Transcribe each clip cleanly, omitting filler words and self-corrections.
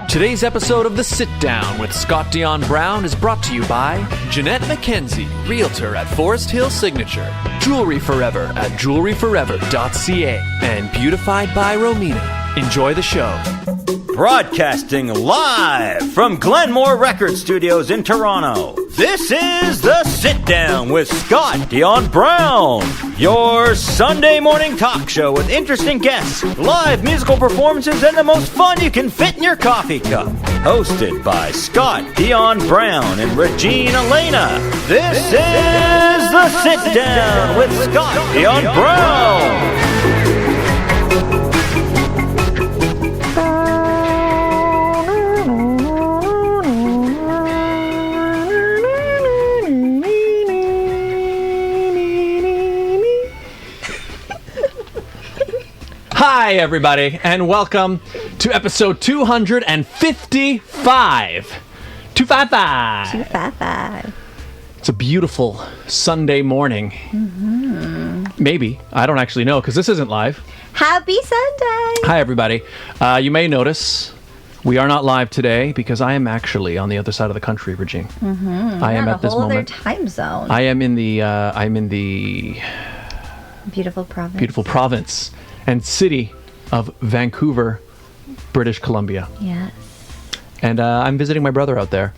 Today's episode of The Sit Down with Scott Dion Brown is brought to you by Jeanette McKenzie, Realtor at Forest Hill Signature, Jewelry Forever at jewelryforever.ca, and Beautified by Romina. Enjoy the show. Broadcasting live from Glenmore Record Studios in Toronto, this is The Sit Down with Scott Dion Brown, your Sunday morning talk show with interesting guests, live musical performances, and the most fun you can fit in your coffee cup. Hosted by Scott Dion Brown and Regine Alaina, this is The Sit Down with Scott Dion Brown. Hi, everybody, and welcome to episode 255. 255. 255. It's a beautiful Sunday morning. Mm-hmm. Maybe. I don't actually know, because this isn't live. Happy Sunday. Hi, everybody. You may notice we are not live today because I am actually on the other side of the country, Regine. Mm-hmm. I am at this moment. A whole other time zone. I am in the beautiful province. Beautiful province and city of Vancouver, British Columbia. Yes. And I'm visiting my brother out there.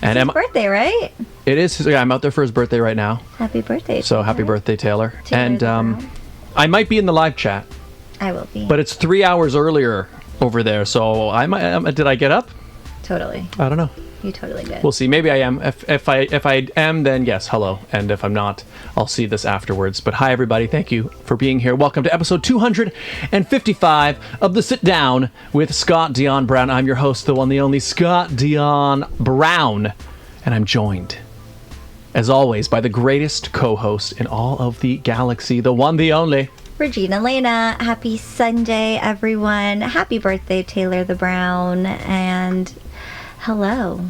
And it's his birthday, right? It is. Yeah, I'm out there for his birthday right now. Happy birthday, So happy birthday, Taylor. And I might be in the live chat. I will be. But it's 3 hours earlier over there, so I might. Did I get up? Totally. I don't know. You totally did. We'll see. Maybe I am. If I am, then yes, hello. And if I'm not, I'll see this afterwards. But hi, everybody. Thank you for being here. Welcome to episode 255 of The Sit Down with Scott Dion Brown. I'm your host, the one, the only Scott Dion Brown. And I'm joined, as always, by the greatest co-host in all of the galaxy, the one, the only Regine Alaina. Happy Sunday, everyone. Happy birthday, Taylor the Brown. And hello.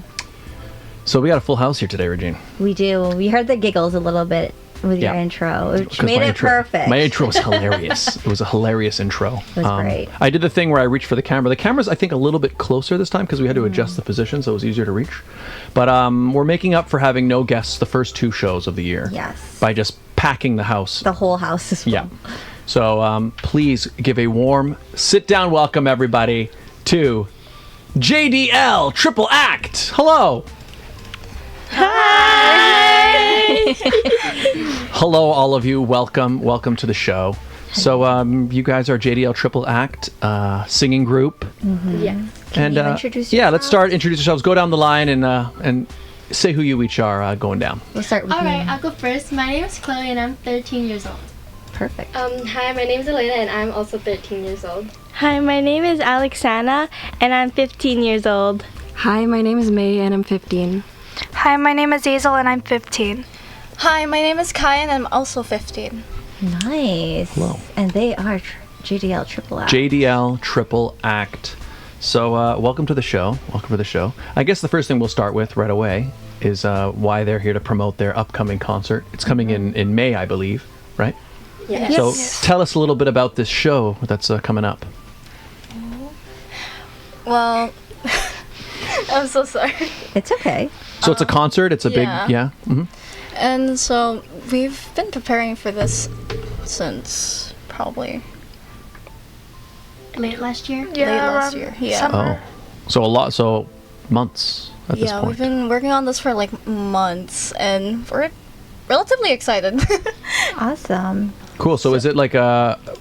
So we got a full house here today, Regine. We do. We heard the giggles a little bit with your intro, which made it perfect. My intro was hilarious. It was a hilarious intro. It was great. I did the thing where I reached for the camera. The camera's, I think, a little bit closer this time because we had to adjust the position so it was easier to reach. But we're making up for having no guests the first two shows of the year. Yes. By just packing the house. The whole house as well. Yeah. So please give a warm sit-down welcome, everybody, to JDL Triple Act. Hello. Hi. Hello, all of you. Welcome to the show. So you guys are JDL Triple Act singing group. Mm-hmm. Yes. And introduce yeah, let's start. Introduce yourselves. Go down the line and say who you each are going down. We'll start with All right, I'll go first. My name is Chloe and I'm 13 years old. Perfect. Hi, my name is Alaina and I'm also 13 years old. Hi, my name is Alaina and I'm 15 years old. Hi, my name is May and I'm 15. Hi, my name is Hazel and I'm 15. Hi, my name is Kai and I'm also 15. Nice. Hello. And they are JDL Triple Act. JDL Triple Act. So welcome to the show. Welcome to the show. I guess the first thing we'll start with right away is why they're here to promote their upcoming concert. It's coming in May, I believe, right? Yes. So tell us a little bit about this show that's coming up. Well, I'm so sorry. It's okay. So it's a concert. It's a big, yeah. Mm-hmm. And so we've been preparing for this since probably Late last year? late last year. Yeah. Oh, so months at this point. We've been working on this for like months and we're relatively excited. Awesome. Cool. So is it like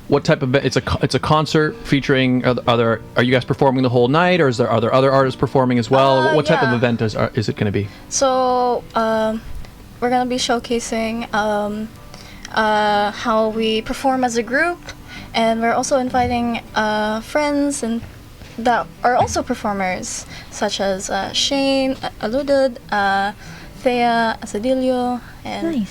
what type of it's a concert featuring are you guys performing the whole night, or are there other artists performing as well? What type of event is it going to be? So we're gonna be showcasing how we perform as a group, and we're also inviting friends and that are also performers, such as Shane, Aludud, Thea, Asadilio, and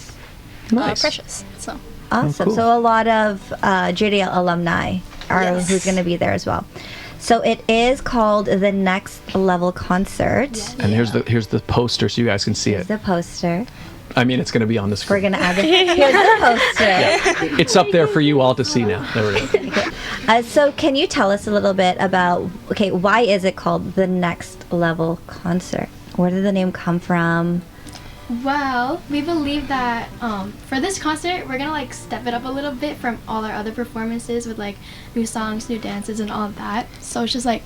Nice. Precious. So Awesome. cool. So a lot of JDL alumni are who's going to be there as well. So it is called the Next Level Concert. And here's the poster so you guys can see Here's it. the poster. I mean, it's going to be on the We're screen. going to add it. Here's the poster. It's up there for you all to see now. There it is. So can you tell us a little bit about, why is it called the Next Level Concert? Where did the name come from? Well, we believe that for this concert, we're gonna like step it up a little bit from all our other performances with like new songs, new dances, and all of that. So it's just like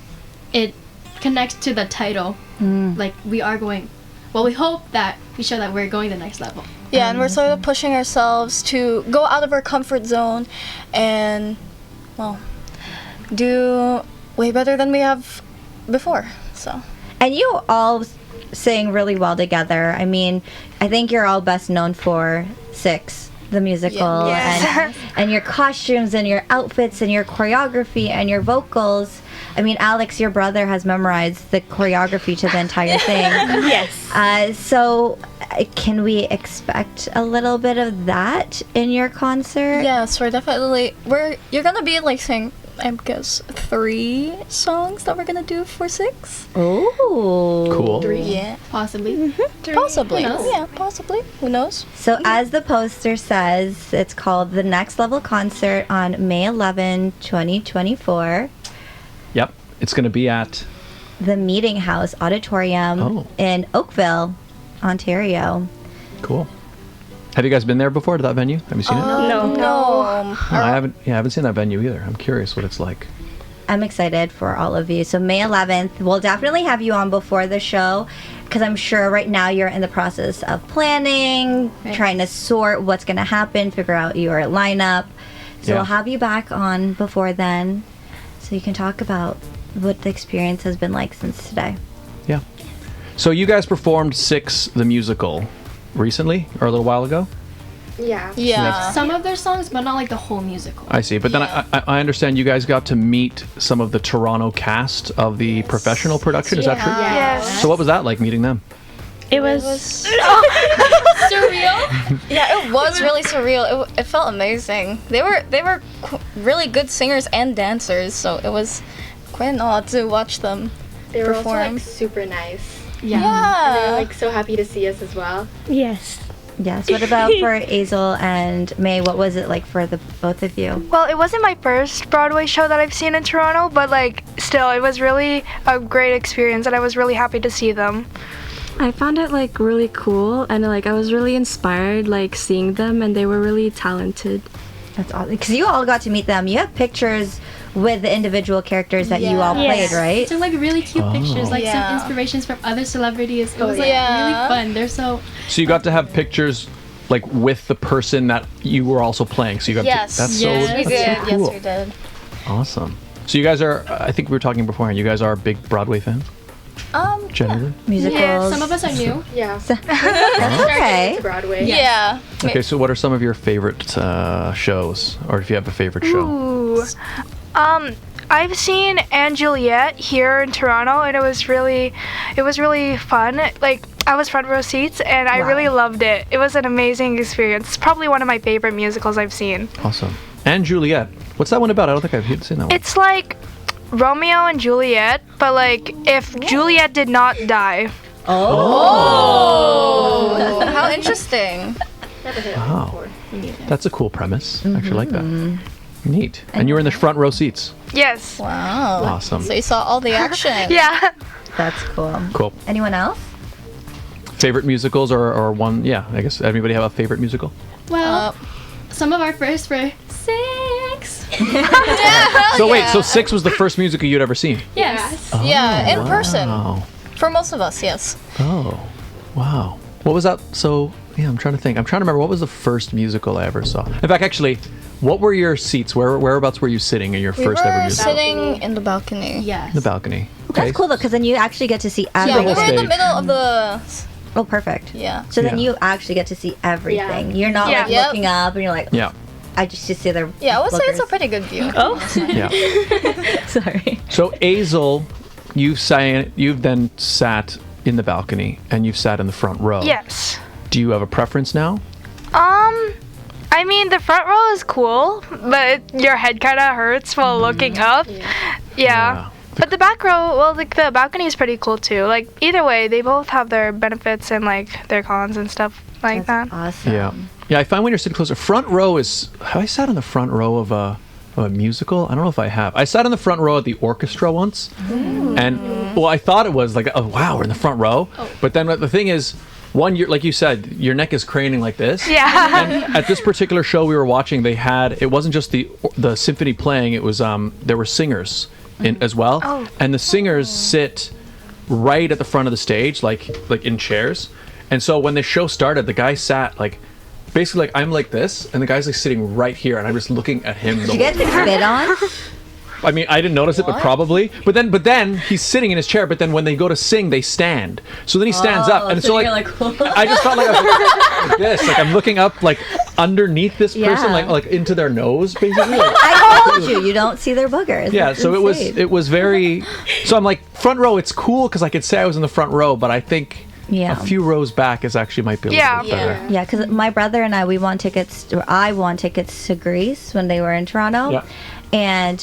it connects to the title. Like we hope that we show that we're going the next level. Yeah, and we're sort of pushing ourselves to go out of our comfort zone and, well, do way better than we have before. So. And you all sing really well together. I mean, I think you're all best known for Six, the musical, Yes. and your costumes and your outfits and your choreography and your vocals. I mean, Alex, your brother has memorized the choreography to the entire thing. Yes. So can we expect a little bit of that in your concert? Yes, you're gonna be like saying, I guess, 3 songs that we're gonna do for 6. Oh. Cool. Yeah. Possibly. Possibly. Who knows? Yeah, possibly. Who knows? So as the poster says, it's called The Next Level Concert on May 11, 2024. Yep. It's going to be at... The Meeting House Auditorium in Oakville, Ontario. Cool. Have you guys been there before to that venue? Have you seen it? No. No. I haven't seen that venue either. I'm curious what it's like. I'm excited for all of you. So May 11th, we'll definitely have you on before the show because I'm sure right now you're in the process of planning, trying to sort what's going to happen, figure out your lineup. So we'll have you back on before then so you can talk about what the experience has been like since today. Yeah. So you guys performed Six, the musical, recently or a little while ago? Yeah. Yeah. Some of their songs, but not like the whole musical. I see. But then I understand you guys got to meet some of the Toronto cast of the professional production. Is that true? Yes. So what was that like meeting them? It was Surreal. Yeah, it was really surreal. It felt amazing. They were really good singers and dancers, so it was quite an honor to watch them They were perform. also like super nice. Yeah. And they were Yeah. like so happy to see us as well. yes. Yes. What about for Azel and May? What was it like for the both of you? Well, it wasn't my first Broadway show that I've seen in Toronto, but like still, it was really a great experience, and I was really happy to see them. I found it like really cool, and like I was really inspired like seeing them, and they were really talented. That's awesome. Because you all got to meet them. You have pictures with the individual characters that you all Yes. played, right? Took like really cute pictures, like Yeah. some inspirations from other celebrities. It was like Yeah. really fun. They're so So you got to have pictures like with the person that you were also playing. So you got Yes. to, that's Yes. so We that's did. so cool. Yes, we did. Awesome. So you guys are, I think we were talking beforehand, you guys are big Broadway fans, generally? Musicals. yeah. Some of us are new. Yeah. Okay. To Broadway. Yeah. Okay, so what are some of your favorite shows? Or if you have a favorite show? Ooh. I've seen Anne Juliet here in Toronto, and it was really fun. Like, I was front row seats, and I really loved it. It was an amazing experience. It's probably one of my favorite musicals I've seen. Awesome. And Juliet. What's that one about? I don't think I've seen that one. It's like Romeo and Juliet, but like if Juliet did not die. Oh, how interesting. Never heard of it Wow. before. That's a cool premise. I actually like that. Neat. And you were in the front row seats. Yes. Wow. Awesome. So you saw all the action. Yeah. That's cool. Cool. Anyone else? Favorite musicals or one? Yeah, I guess anybody have a favorite musical? Well, some of our first were Six. So wait, so Six was the first musical you'd ever seen? Yes. Yeah, in person. Wow. For most of us, yes. Oh, wow. What was that? So, yeah, I'm trying to think. I'm trying to remember what was the first musical I ever saw. In fact, actually, what were your seats? Whereabouts were you sitting in your We first ever were musical? sitting in the balcony. Yes. The balcony. Okay. That's cool though, because then you actually get to see Yeah, everything. we were in the stage. middle of the. Oh, perfect. Yeah. So then Yeah. you actually get to see everything. Yeah. You're not Yeah. like Yep. looking up and you're like, Yeah. I just see their Yeah, I would say it's a lookers. pretty good view. Yeah. Sorry. So Azel, you've then sat in the balcony and you've sat in the front row. Yes. Do you have a preference now? I mean, the front row is cool, but your head kind of hurts while looking up. Yeah. But the back row, well, like the balcony is pretty cool too. Like either way, they both have their benefits and like their cons and stuff like That's that. awesome. Yeah, I find when you're sitting closer, front row is. Have I sat in the front row of a musical? I don't know if I have. I sat in the front row at the orchestra once, and well, I thought it was like, oh wow, we're in the front row. But then the thing is, like you said, your neck is craning like this. Yeah. And at this particular show we were watching, they had, it wasn't just the symphony playing. It was there were singers in as well, and the singers sit right at the front of the stage, like in chairs. And so when the show started, the guy sat like basically like I'm like this, and the guy's like sitting right here, and I'm just looking at him. Did you get to spit on? I mean, I didn't notice it, but probably. But then he's sitting in his chair. But then when they go to sing, they stand. So then he stands up, and so like I just felt like I was like this, like I'm looking up, like underneath this person, like into their nose, basically. Like, I told you, you don't see their boogers. yeah. It's So insane. it was very. So I'm like front row. It's cool because I could say I was in the front row, but I think. Yeah. A few rows back is actually might be a little bit better. Yeah, because my brother and I won tickets to Greece when they were in Toronto, Yeah. and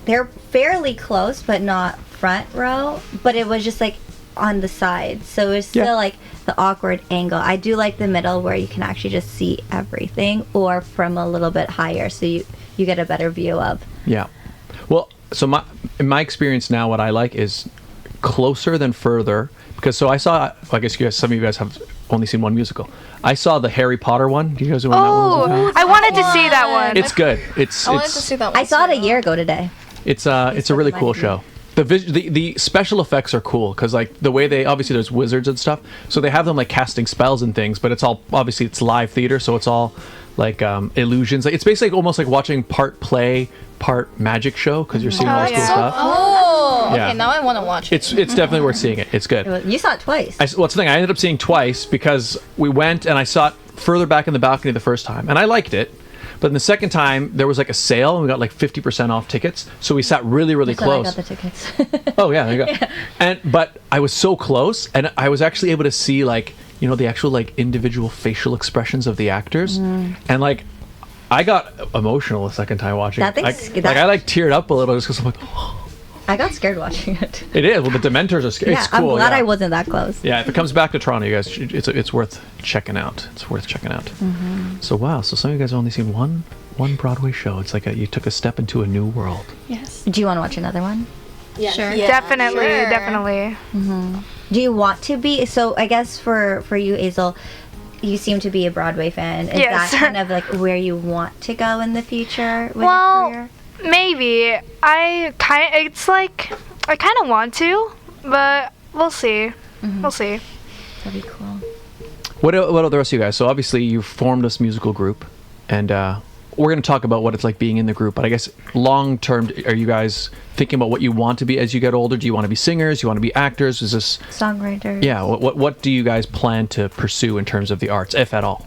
they're fairly close, but not front row. But it was just like on the side, so it was still like the awkward angle. I do like the middle where you can actually just see everything, or from a little bit higher, so you get a better view of. Yeah. Well, so in my experience now, what I like is closer than further. Because I saw, I guess some of you guys have only seen one musical. I saw the Harry Potter one. Do you guys know when that one was? I wanted to see that one. It's good. I wanted to see that one. I saw it a year ago today. It's a really cool show. The special effects are cool because like the way they obviously there's wizards and stuff, so they have them like casting spells and things, but it's all obviously it's live theater, so it's all like illusions. Like it's basically almost like watching part play, part magic show because you're seeing all this cool stuff. Oh, Yeah. okay. Now I want to watch it. It's definitely worth seeing it. It's good. You saw it twice. Well, it's the thing. I ended up seeing twice because we went and I saw it further back in the balcony the first time, and I liked it. But the second time, there was like a sale, and we got like 50% off tickets. So we sat really, really close. I got the tickets. Oh yeah, there you go. But I was so close, and I was actually able to see like the actual like individual facial expressions of the actors, and like I got emotional the second time watching. I like teared up a little just because I'm like. Oh. I got scared watching it. It is. Well, the Dementors are scary. Yeah, it's cool. I'm glad I wasn't that close. Yeah, if it comes back to Toronto, you guys, it's worth checking out. It's worth checking out. So wow, so some of you guys have only seen one Broadway show. It's like you took a step into a new world. Yes. Do you want to watch another one? Yeah. Sure. Yeah, Definitely. Do you want to be? So I guess for you, Azel, you seem to be a Broadway fan. Is Yes. that kind of like where you want to go in the future with your Well, career? maybe. I kind of want to, but we'll see. We'll see. That'd be cool. What about the rest of you guys? So obviously you've formed this musical group, and we're going to talk about what it's like being in the group. But I guess long term, are you guys thinking about what you want to be as you get older? Do you want to be singers? Do you want to be actors? Is this Songwriters? Yeah. What do you guys plan to pursue in terms of the arts, if at all?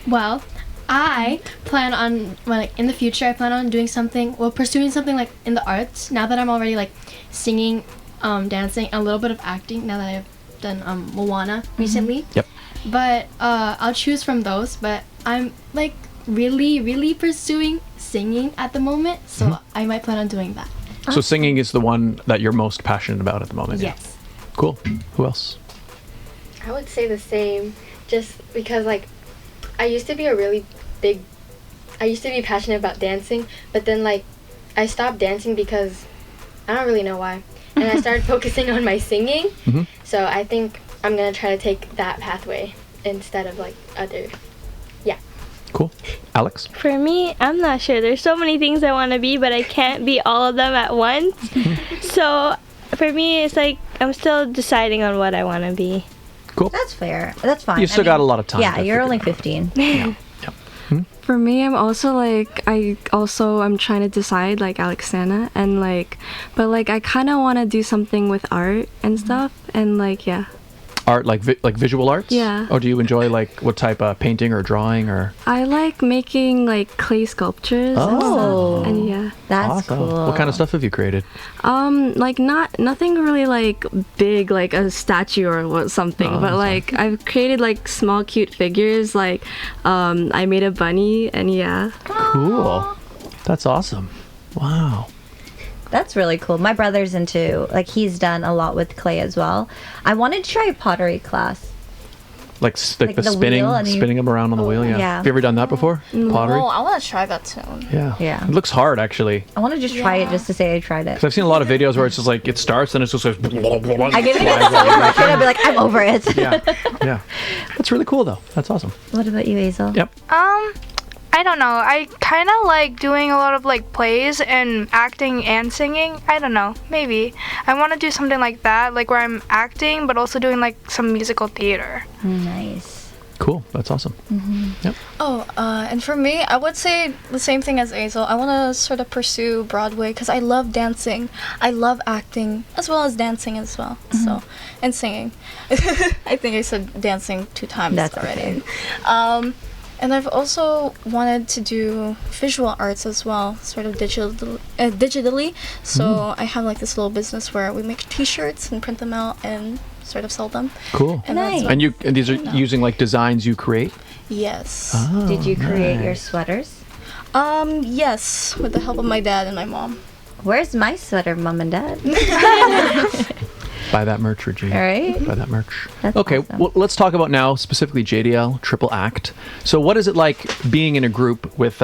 Well, I plan on, in the future, I plan on doing something, pursuing something like in the arts. Now that I'm already like singing, dancing, and a little bit of acting. Now that I've done Moana recently. Yep. But I'll choose from those. But I'm like really, really pursuing singing at the moment, so I might plan on doing that. So singing is the one that you're most passionate about at the moment. Yes. Yeah. Cool. Who else? I would say the same, just because like I used to be passionate about dancing, but then like I stopped dancing because I don't really know why, and I started focusing on my singing. So I think I'm gonna try to take that pathway instead of like other. Yeah. Cool. Alex? For me, I'm not sure. There's so many things I want to be, but I can't be all of them at once. So for me, it's like I'm still deciding on what I want to be. Cool. That's fair. That's fine. You still got a lot of time. Yeah, to you're figure only it out. 15. Yeah. For me, I'm also like I'm trying to decide like Alexana and like, but like I kind of want to do something with art and stuff and like Art like visual arts? Yeah. Or do you enjoy like what type of painting or drawing or? I like making like clay sculptures and Oh. stuff. And That's Awesome. cool. What kind of stuff have you created? like nothing really like big like a statue or something, Oh, but like I've created like small cute figures. Like I made a bunny and Cool. That's awesome. Wow. That's really cool. My brother's into, like, he's done a lot with clay as well. I wanted to try a pottery class. Like the spinning, wheel and you- spinning them around on the wheel. Yeah. yeah. Have you ever done that before? Pottery. Oh, I want to try that soon. Yeah. Yeah. It looks hard, actually. I want to just try it just to say I tried it. So I've seen a lot of videos where it's just like it starts and it's just like. I get so frustrated. I'll be like, I'm over it. Yeah. Yeah. That's really cool, though. That's awesome. What about you, Hazel? Yep. I don't know. I kind of like doing a lot of like plays and acting and singing. I don't know. Maybe. I want to do something like that, like where I'm acting but also doing like some musical theater. Nice. Cool. That's awesome. Yep. Oh, and for me, I would say the same thing as Hazel. I want to sort of pursue Broadway because I love dancing. I love acting as well as dancing as well. So, and singing. I think I said dancing 2 times That's already. And I've also wanted to do visual arts as well, sort of digitally. So I have like this little business where we make T-shirts and print them out and sort of sell them. Cool. And that's Nice. what- And these are using like designs you create? Yes. Oh, Did you create your nice. sweaters? Yes, with the help of my dad and my mom. Where's my sweater, Mom and Dad? Buy that merch, Regine. All right. Buy that merch. That's okay, awesome. well, let's talk about now specifically JDL Triple Act. So, what is it like being in a group with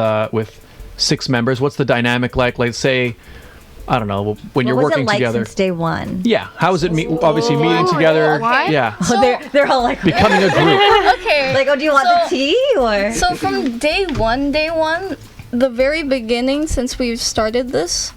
6 members? What's the dynamic like? Like, say, I don't know, when you're What was working it like together. since day one? Yeah, how is it? Obviously, meeting together. What? Yeah, Oh, they're all like, becoming a group. Okay. like, oh, do you want the tea or? So from day one, the very beginning since we've started this,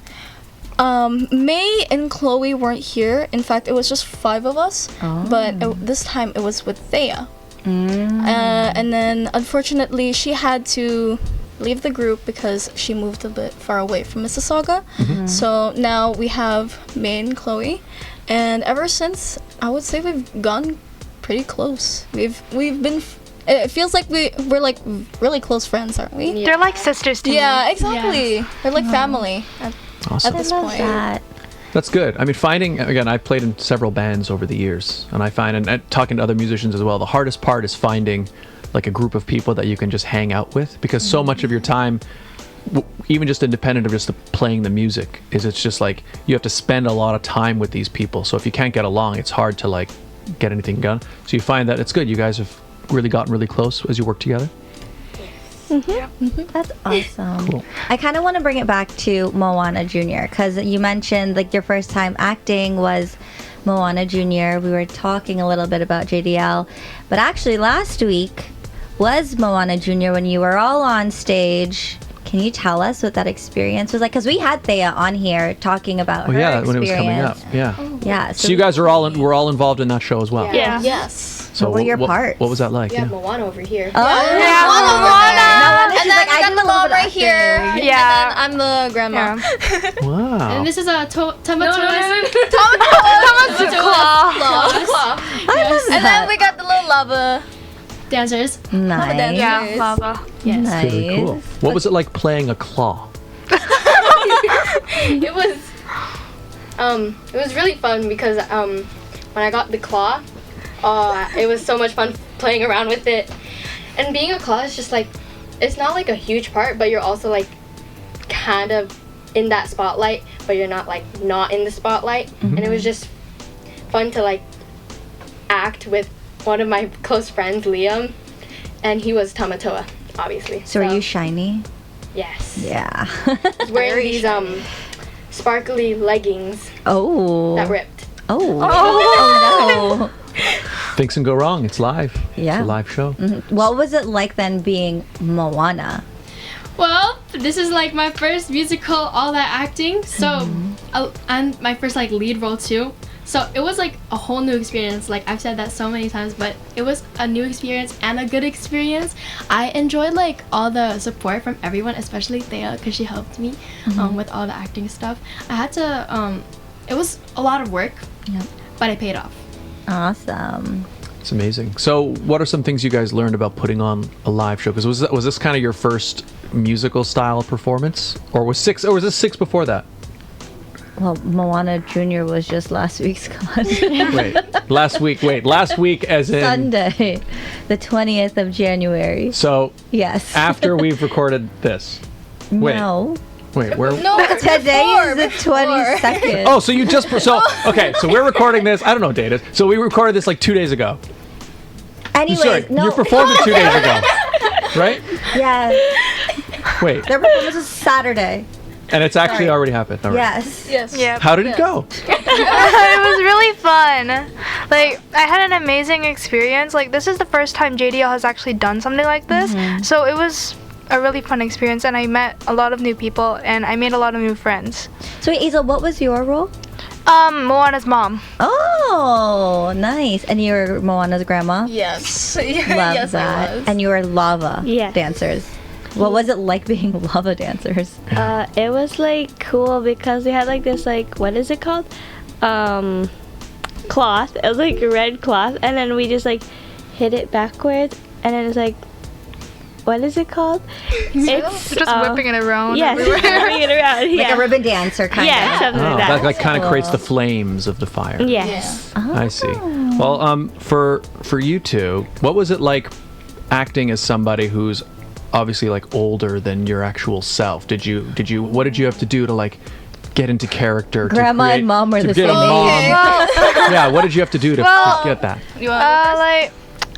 May and Chloe weren't here. In fact, it was just 5 of us. But this time it was with Thea. And then unfortunately she had to leave the group because she moved a bit far away from Mississauga. So now we have May and Chloe. And ever since, I would say we've gone pretty close. We've been... It feels like we're like really close friends, aren't we? They're like sisters to me. Yeah, exactly. Yes. We're like family Awesome. at this I love point. that. That's good. I mean, again, I've played in several bands over the years, and I find, and talking to other musicians as well, the hardest part is finding like a group of people that you can just hang out with, because so much of your time, even just independent of just playing the music, it's just like you have to spend a lot of time with these people. So if you can't get along, it's hard to like get anything done. So you find that it's good. You guys have really gotten really close as you work together. That's awesome. Cool. I kind of want to bring it back to Moana Jr. because you mentioned like your first time acting was Moana Jr. We were talking a little bit about JDL, but actually last week was Moana Jr. when you were all on stage. Can you tell us what that experience was like? Because we had Thea on here talking about her Yeah, experience. when it was coming up. Yeah. Yeah. So you guys are we're all involved in that show as well. Yeah. Yes. So What were your parts? What was that like? We have Moana over here. Oh, Moana. she's And then like, we I got did a the little mom bit of right here. acting. Yeah. And then I'm the grandma. Wow. And this is a Tamatoa's I love And then we got the little lava. dancers. Nice. dancers. Yeah, lava. Yes. Nice. Really cool. What was it like playing a claw? It was really fun because when I got the claw, it was so much fun playing around with it. And being a claw is just like, it's not like a huge part, but you're also like kind of in that spotlight, but you're not like not in the spotlight. And it was just fun to like act with one of my close friends, Liam, and he was Tamatoa, obviously. So are you shiny? Yes. Yeah. He's wearing these sparkly leggings Oh. that ripped. Oh no. Things can go wrong. It's live. Yeah. It's a live show. What was it like then being Moana? Well, this is like my first musical, all that acting. So, and my first like lead role too. So it was like a whole new experience. Like I've said that so many times, but it was a new experience and a good experience. I enjoyed like all the support from everyone, especially Thea, because she helped me with all the acting stuff. I had to. It was a lot of work, but it paid off. Awesome. It's amazing. So, what are some things you guys learned about putting on a live show? Because was this kind of your first musical style performance, or was this 6 before that? Well, Moana Jr. was just last week's concert. Wait, last week as in Sunday, the 20th of January. So Yes. after we've recorded this. Wait. No. Wait, where? No, Today is the before. 22nd. Oh, so you just okay? So we're recording this. I don't know what date it is. So we recorded this like 2 days ago. Anyways, Sorry, no. you performed it 2 days ago, right? Yes. Wait, Their performance was Saturday. and it's actually already happened. All right. Yes. Yes. Yeah. How did it go? It was really fun. Like, I had an amazing experience. Like, this is the first time JDL has actually done something like this. So it was a really fun experience, and I met a lot of new people, and I made a lot of new friends. So, wait, Isa, what was your role? Moana's mom. Oh, nice. And you were Moana's grandma? Yes. Love yes, that. I was. And you were lava Yes. dancers. What was it like being lava dancers? It was like cool because they had like this like what is it called? Cloth. It was like a red cloth, and then we just like hit it backwards, and then it's like, what is it called? It's Just whipping it around. Yes, everywhere. whipping it around. Like Yeah, a ribbon dancer kind yeah, of. something Oh, like that that. like kind of creates the Cool. flames of the fire. Yes. I see. Well, for you two, what was it like acting as somebody who's obviously like older than your actual self? What did you have to do to like get into character? Grandma and mom were to the get same a mom. age. Yeah, what did you have to do to get that? Like,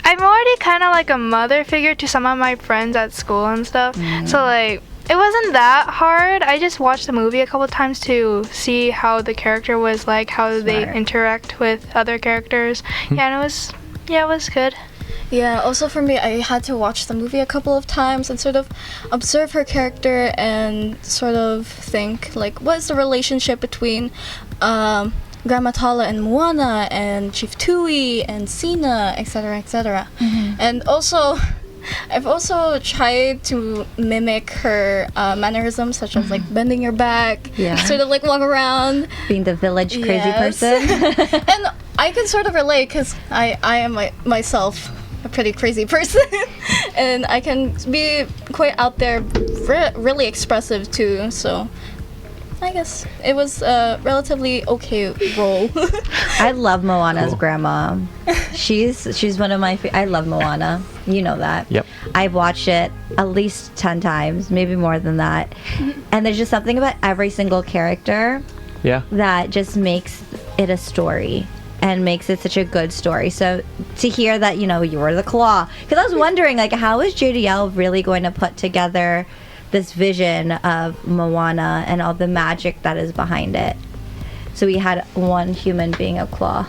I'm already kind of like a mother figure to some of my friends at school and stuff. So like, it wasn't that hard. I just watched the movie a couple times to see how the character was like, how they Smart. interact with other characters. Yeah, and it was good. Yeah, also for me, I had to watch the movie a couple of times and sort of observe her character and sort of think, like, what is the relationship between Grandma Tala and Moana and Chief Tui and Sina, etc., etc. And also, I've also tried to mimic her mannerisms, such as, like, bending your back, Yeah. sort of, like, walk around. Being the village crazy Yes. person. And I can sort of relate because I am myself a pretty crazy person, and I can be quite out there, really expressive too. So I guess it was a relatively okay role. I love Moana's Cool. grandma. She's one of my. I love Moana. You know that. Yep. I've watched it at least 10 times, maybe more than that. And there's just something about every single character Yeah. that just makes it a story and makes it such a good story. So to hear that, you were the claw, because I was wondering, like, how is JDL really going to put together this vision of Moana and all the magic that is behind it? So we had one human being a claw.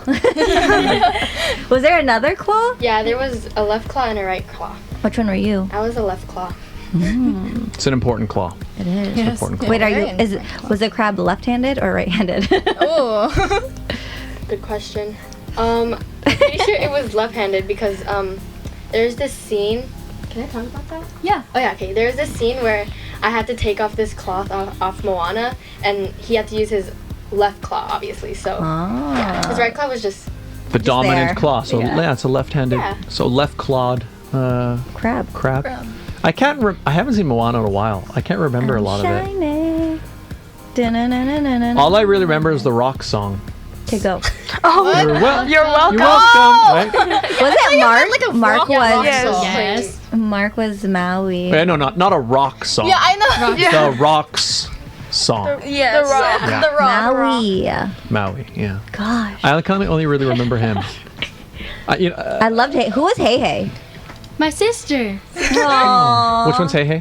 Was there another claw? Yeah, there was a left claw and a right claw. Which one were you? I was a left claw. It's an important claw. It is. It's an important claw. Wait, Very was the crab left-handed or right-handed? Oh. Good question. I'm pretty sure it was left-handed because there's this scene. Can I talk about that? Yeah. Oh yeah, okay. There's this scene where I had to take off this cloth off Moana, and he had to use his left claw, obviously. So yeah, his right claw was just The dominant there. claw. So Yeah. yeah, it's a left-handed. Yeah. So left-clawed Crab. crab. I can't. I haven't seen Moana in a while. I can't remember a lot of it. Shiny. Dun-dun-dun-dun-dun-dun. All I really remember is the rock song. To go. You're welcome. You're welcome. You're welcome. Right? Was it Mark? Mark was Yes. Mark was Maui. Yeah, no, not a rock song. Yeah, I know. Yeah. The rocks song. Yes. The Rock. Yeah. The Rock. Maui. Maui. Yeah. Gosh. I kind of only really remember him. I loved Hey. Who was Hey Hey? My sister, Aww. Which one's Hey Hey?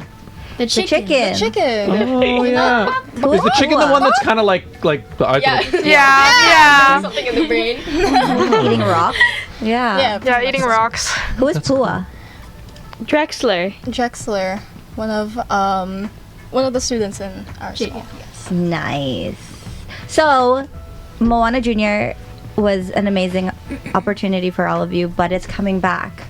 the The chicken. chicken. Chicken. Oh yeah. Is the chicken the one that's kind of like yeah. Yeah. something in the brain. Eating rocks? Yeah. Yeah, eating rocks. Who was Pua? Drexler. Drexler, one of the students in our school. Yes. Nice. So, Moana Jr. was an amazing opportunity for all of you, but it's coming back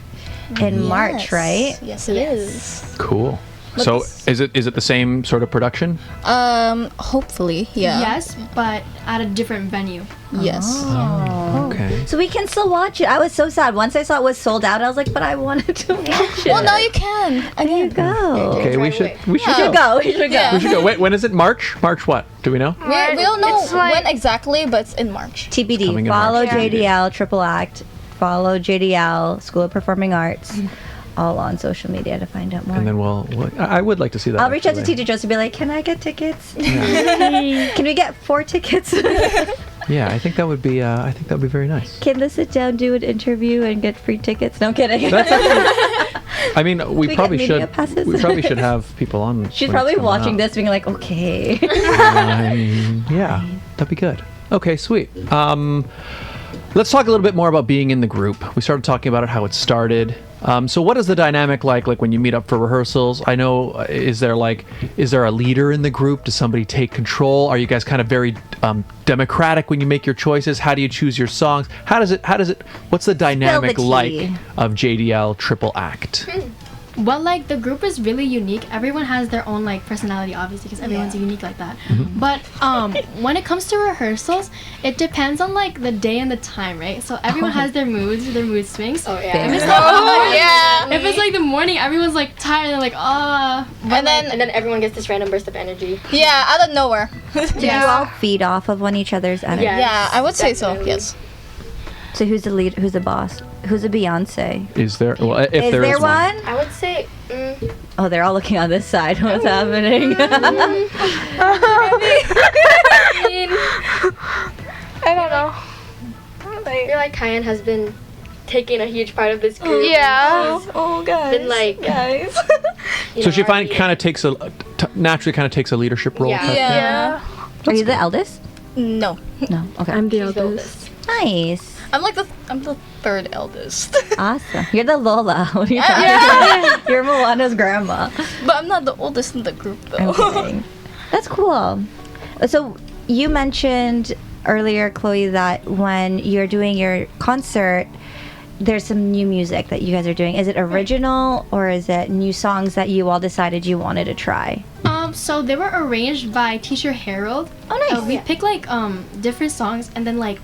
in March, right? Yes, it is. Cool. So is it the same sort of production? Hopefully, yeah. Yes, but at a different venue. Yes. Okay. So we can still watch it. I was so sad. Once I saw it was sold out, I was like, but I wanted to watch it. Well, now you can. There you go. Okay, we right should away. we should We should go. go. We should go. Yeah. We should go. Wait, when is it? March? March what? Do we know? We don't know It's like- when exactly, but it's in March. TBD. Coming in Follow March. JDL Triple Act. Follow JDL School of Performing Arts all on social media to find out more. And then I would like to see that. I'll reach out to actually. Teacher Joseph and be like, can I get tickets? Can we get 4 tickets? Yeah, I think that would be very nice. Can the sit down do an interview and get free tickets? No, I'm kidding. That's actually, I mean, we get probably media should. passes? We probably should have people on. She's when probably it's coming watching out. this being like, okay. Yeah, that'd be good. Okay, sweet. Let's talk a little bit more about being in the group. We started talking about it, how it started. So what is the dynamic like when you meet up for rehearsals? I know, is there a leader in the group? Does somebody take control? Are you guys kind of very democratic when you make your choices? How do you choose your songs? What's the dynamic like of JDL Triple Act? Well, like, the group is really unique. Everyone has their own, like, personality, obviously, because everyone's unique like that. But when it comes to rehearsals, it depends on, like, the day and the time, right? So everyone has their moods, their mood swings. Oh, yeah. If it's like, if it's like the morning, everyone's like tired. They're like, and then everyone gets this random burst of energy. Yeah, out of nowhere. Do you all feed off of one each other's energy? Yes, Yeah, I would say so. definitely. Yes. So who's the lead? Who's the boss? Who's a Beyonce? Is there? Well, if Is there is one. one? I would say. Oh, they're all looking on this side. What's happening? I don't know. I feel like Kyan has been taking a huge part of this group. Yeah. Oh, guys. Been like, guys. you So know, she our leader. kind of naturally takes a leadership role. Yeah. type thing? Yeah. Are you the eldest? No. No. Okay. I'm the She's the eldest. Nice. I'm the third eldest. Awesome. You're the Lola. What are you talking about? You're Moana's grandma. But I'm not the oldest in the group, I'm though. kidding. That's cool. So you mentioned earlier, Chloe, that when you're doing your concert, there's some new music that you guys are doing. Is it original or is it new songs that you all decided you wanted to try? So they were arranged by Teacher Harold. Oh, nice. We pick like different songs and then like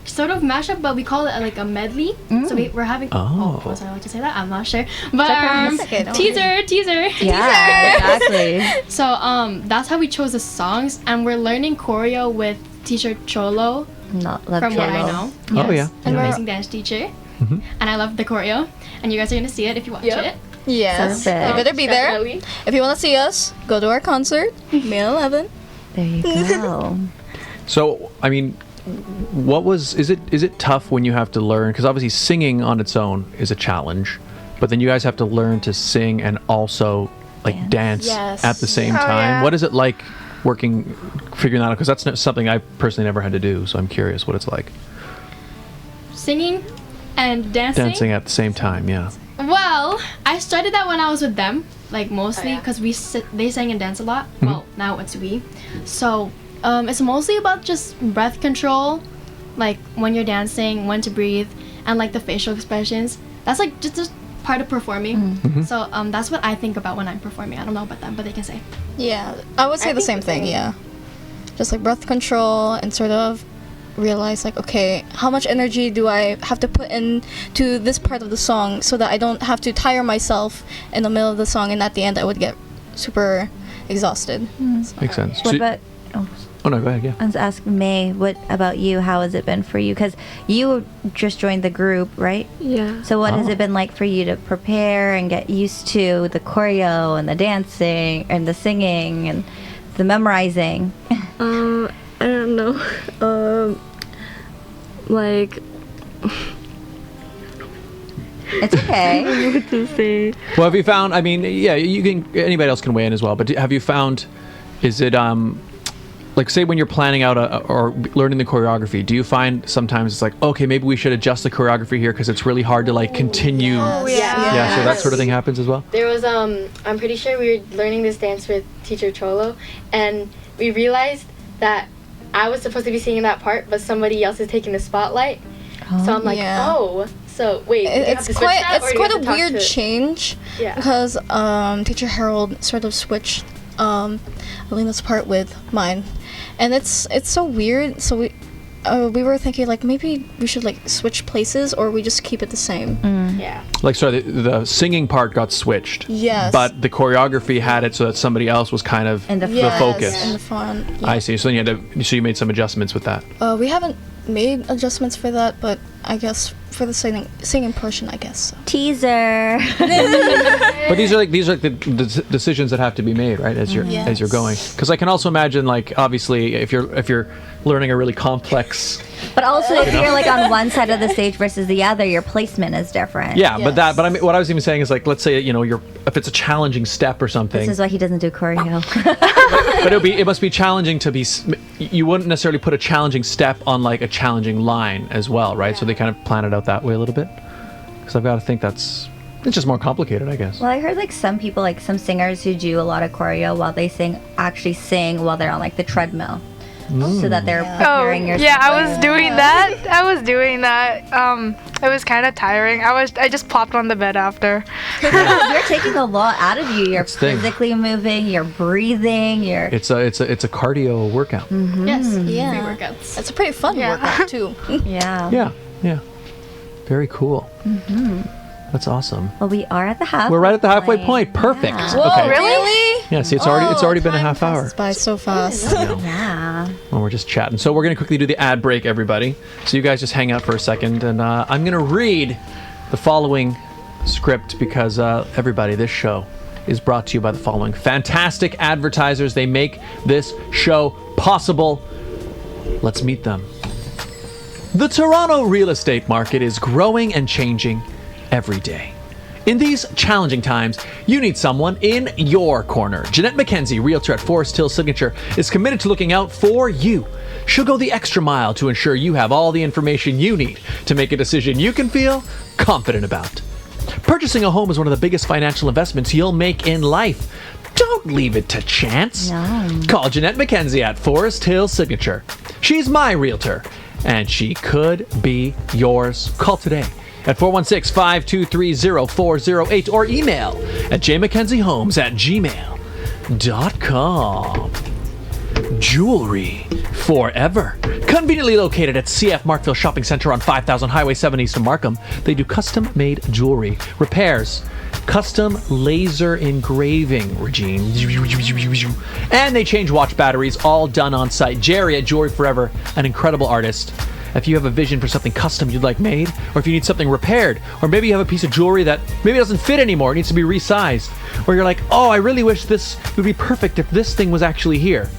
sort of mash up, but we call it like a medley. So we're having. Oh. Was I allowed to say that? I'm not sure. But It's okay, don't teaser. Yeah, exactly. So that's how we chose the songs, and we're learning choreo with Teacher Cholo. Not love From what I Cholo. know. Oh, yeah. An Yeah. amazing dance teacher. And I love the choreo. And you guys are gonna see it if you watch Yep. it. Yes. So sick. You better be there. Definitely. If you want to see us, go to our concert, May 11. There you go. So, I mean, is it tough when you have to learn, because obviously singing on its own is a challenge, but then you guys have to learn to sing and also like dance Yes. at the same Oh, time. yeah. What is it like figuring that out? Because that's something I personally never had to do, so I'm curious what it's like. Singing and dancing. Dancing at the same time, yeah. Well, I started that when I was with them, like mostly Oh, yeah. because they sang and danced a lot. Well, now it's we. So it's mostly about just breath control, like when you're dancing, when to breathe, and like the facial expressions. That's like just part of performing. So that's what I think about when I'm performing. I don't know about them, but they can say. Yeah, I would say I the think same the thing, same. yeah. Just like breath control and sort of realize like, okay, how much energy do I have to put into this part of the song so that I don't have to tire myself in the middle of the song and at the end I would get super exhausted. Makes sense. What about... Oh, no, go ahead, yeah. Let's ask May, what about you? How has it been for you? Because you just joined the group, right? Yeah. So what has Oh. it been like for you to prepare and get used to the choreo and the dancing and the singing and the memorizing? I don't know. Like, It's okay. what to say? Well, have you found, I mean, yeah, you can, anybody else can weigh in as well, but have you found, is it, like say when you're planning out or learning the choreography, do you find sometimes it's like, okay, maybe we should adjust the choreography here because it's really hard to like continue. Yeah, so that sort of thing happens as well? There was I'm pretty sure we were learning this dance with Teacher Cholo, and we realized that I was supposed to be singing that part, but somebody else is taking the spotlight. So I'm like, Yeah. oh, so wait, do we have It's to switch that, or it's do we quite have a to talk weird to- change Yeah. because Teacher Harold sort of switched Alaina's part with mine, and it's so weird. So we were thinking like maybe we should like switch places or we just keep it the same. Yeah. Like, sorry, the singing part got switched. Yes. But the choreography had it so that somebody else was kind of And the the focus. in the front. I see. So you made some adjustments with that. We haven't made adjustments for that, but I guess for the singing portion, I guess. Teaser. But these are the decisions that have to be made, right, as you're going. Because I can also imagine, like, obviously, if you're learning a really complex. But also, if you're like on one side of the stage versus the other, your placement is different. Yeah, but I mean, what I was even saying is, like, let's say if it's a challenging step or something. This is why he doesn't do choreo. But it must be challenging to be. You wouldn't necessarily put a challenging step on like a challenging line as well, right? So they kind of plan it out that way a little bit. Because I've got to think it's just more complicated, I guess. Well, I heard like some people, like some singers who do a lot of choreo while they actually sing while they're on like the treadmill. So that they're preparing yourself. Yeah, I was doing that. It was kind of tiring. I just popped on the bed after. You're taking a lot out of you. You're physically moving. You're breathing. It's a cardio workout. Mm-hmm. Yes. Yeah. Free workouts. It's a pretty fun workout too. Yeah. Yeah. Very cool. Mm-hmm. That's awesome. Well, we are at the halfway. We're right at the halfway point. Perfect. Yeah. Whoa, Okay. really? Yeah. See, it's already been a half hour. Passes by so fast. Yeah. Well, we're just chatting. So we're going to quickly do the ad break, everybody. So you guys just hang out for a second, and I'm going to read the following script because everybody, this show is brought to you by the following fantastic advertisers. They make this show possible. Let's meet them. The Toronto real estate market is growing and changing every day. In these challenging times, you need someone in your corner. Jeanette McKenzie, Realtor at Forest Hill Signature, is committed to looking out for you. She'll go the extra mile to ensure you have all the information you need to make a decision you can feel confident about. Purchasing a home is one of the biggest financial investments you'll make in life. Don't leave it to chance. No. Call Jeanette McKenzie at Forest Hill Signature. She's my realtor, and she could be yours. Call today at 416-523-0408 or email at jmckenziehomes@gmail.com. Jewelry forever. Conveniently located at CF Markville Shopping Center on 5000 Highway 7 east of Markham, they do custom-made jewelry, repairs, custom laser engraving, Regine, and they change watch batteries, all done on site. Jerry at Jewelry Forever, an incredible artist. If you have a vision for something custom you'd like made, or if you need something repaired, or maybe you have a piece of jewelry that maybe doesn't fit anymore, it needs to be resized, or you're like, oh, I really wish this would be perfect if this thing was actually here.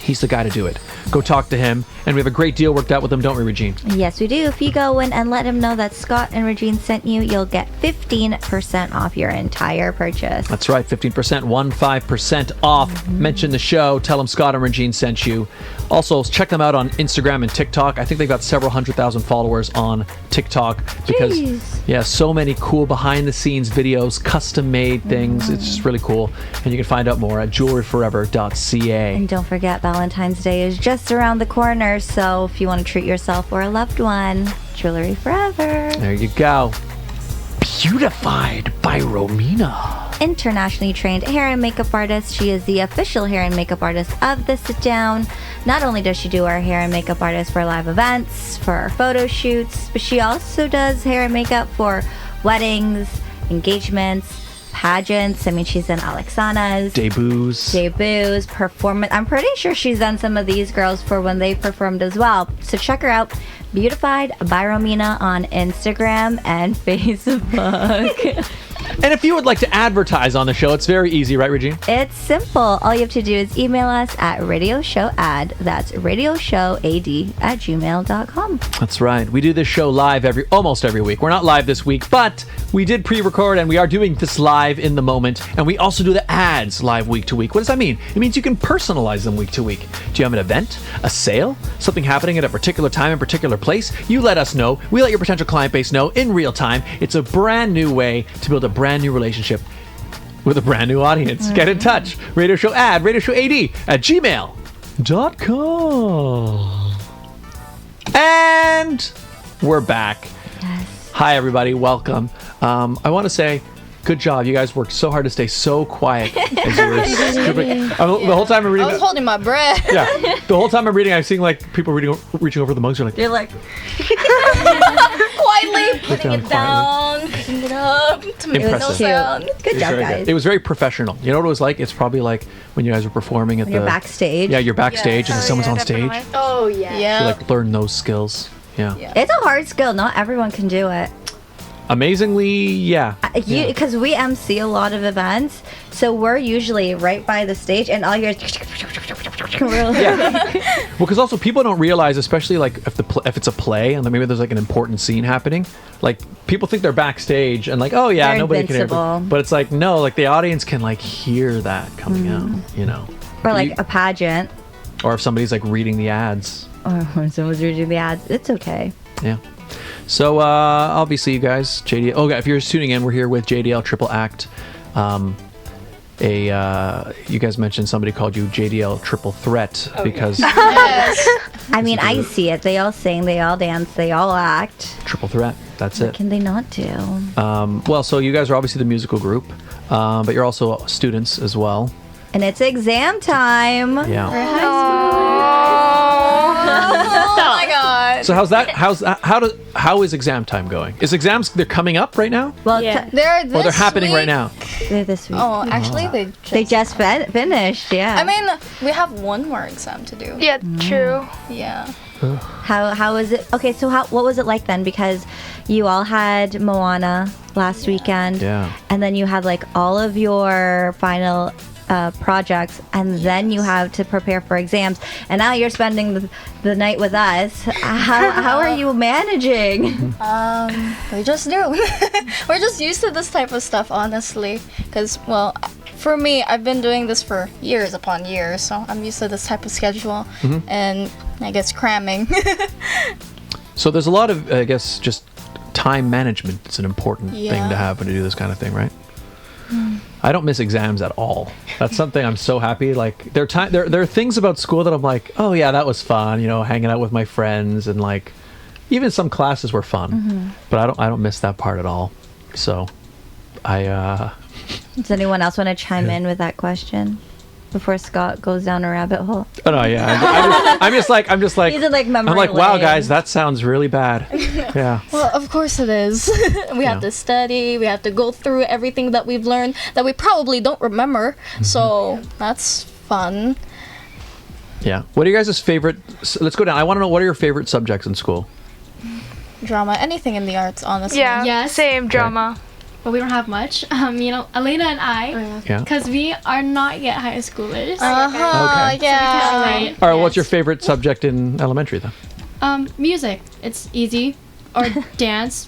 He's the guy to do it. Go talk to him, and we have a great deal worked out with him, don't we, Regine? Yes, we do. If you go in and let him know that Scott and Regine sent you, you'll get 15% off your entire purchase. That's right, 15%, 15% off. Mm-hmm. Mention the show, tell them Scott and Regine sent you. Also, check them out on Instagram and TikTok. I think they've got several 100,000 followers on TikTok because, so many cool behind-the-scenes videos, custom-made things. It's just really cool. And you can find out more at jewelryforever.ca. And don't forget, Valentine's Day is just around the corner, so if you want to treat yourself or a loved one, Jewelry Forever. There you go. Beautified by Romina. Internationally trained hair and makeup artist. She is the official hair and makeup artist of the Sit Down. Not only does she do our hair and makeup artist for live events, for our photo shoots, but she also does hair and makeup for weddings, engagements, pageants. I mean, she's done Alexana's, debuts, performance. I'm pretty sure she's done some of these girls for when they performed as well. So check her out, Beautified by Romina on Instagram and Facebook. And if you would like to advertise on the show, it's very easy, right, Regine? It's simple. All you have to do is email us at radioshowad. That's radioshowad@gmail.com. That's right. We do this show live almost every week. We're not live this week, but we did pre-record and we are doing this live in the moment. And we also do the ads live week to week. What does that mean? It means you can personalize them week to week. Do you have an event, a sale, something happening at a particular time in a particular place? You let us know. We let your potential client base know in real time. It's a brand new way to build a brand new relationship with a brand new audience. Get in touch. Radio Show Ad, radioshowad@gmail.com. And we're back. Yes. Hi, everybody. Welcome. I want to say, good job. You guys worked so hard to stay so quiet as you were scribbling. The whole time I'm reading. I was holding my breath. Yeah. The whole time I'm reading, I'm seeing like people reaching over the mugs. You're like quietly putting it down, picking it up to make no Impressive. sound. Good job, guys. It was very professional. You know what it was like? It's probably like when you guys were performing at You're backstage. Yeah, you're backstage and someone's on stage. Oh, yeah. You like learn those skills. Yeah. It's a hard skill. Not everyone can do it. Amazingly, yeah. Because we MC a lot of events, so we're usually right by the stage, and all you're. Well, because also people don't realize, especially like if it's a play and maybe there's like an important scene happening, like people think they're backstage and like, oh yeah, They're nobody can hear. invincible. But it's like no, like the audience can like hear that coming out, you know. Or like a pageant. Or if somebody's like reading the ads. Or when someone's reading the ads, it's okay. Yeah. So obviously, you guys, JDL. Oh, if you're just tuning in, we're here with JDL Triple Act. You guys mentioned somebody called you JDL Triple Threat because I mean, I see it. They all sing, they all dance, they all act. Triple Threat. That's What it. can they not do? Well, so you guys are obviously the musical group, but you're also students as well. And it's exam time. Yeah. Oh my god. So how is exam time going? Is exams they're coming up right now? Well, Yeah. They're this Or they're happening week. right now? they're this week. Oh, actually, They just finished, yeah. I mean, we have one more exam to do. Yeah, true. Yeah. How was it? Okay, so what was it like then? Because you all had Moana last weekend. Yeah. And then you had like all of your final projects, and then you have to prepare for exams, and now you're spending the night with us. How are you managing? We just do. We're just used to this type of stuff, honestly. Because, well, for me, I've been doing this for years upon years, so I'm used to this type of schedule, and I guess cramming. So there's a lot of, I guess, just time management. It's an important thing Yeah. to have when you do this kind of thing, right? I don't miss exams at all. That's something I'm so happy. Like there are things about school that I'm like, oh yeah, that was fun. You know, hanging out with my friends and like even some classes were fun. But I don't miss that part at all. So Does anyone else want to chime in with that question before Scott goes down a rabbit hole? Oh no, yeah. I'm just like These are like memory I'm like, wow, lane. guys, that sounds really bad. Yeah. Well, of course it is. We have to study, we have to go through everything that we've learned that we probably don't remember. So that's fun. Yeah. What are you guys' favorite? Let's go down. I want to know, what are your favorite subjects in school? Drama, anything in the arts, honestly. Yeah, Yes. same drama. But we don't have much. You know, Alaina and I, Yeah. because we are not yet high schoolers. Okay. Yeah. Right. All right. What's your favorite subject in elementary then? Music. It's easy. Or dance.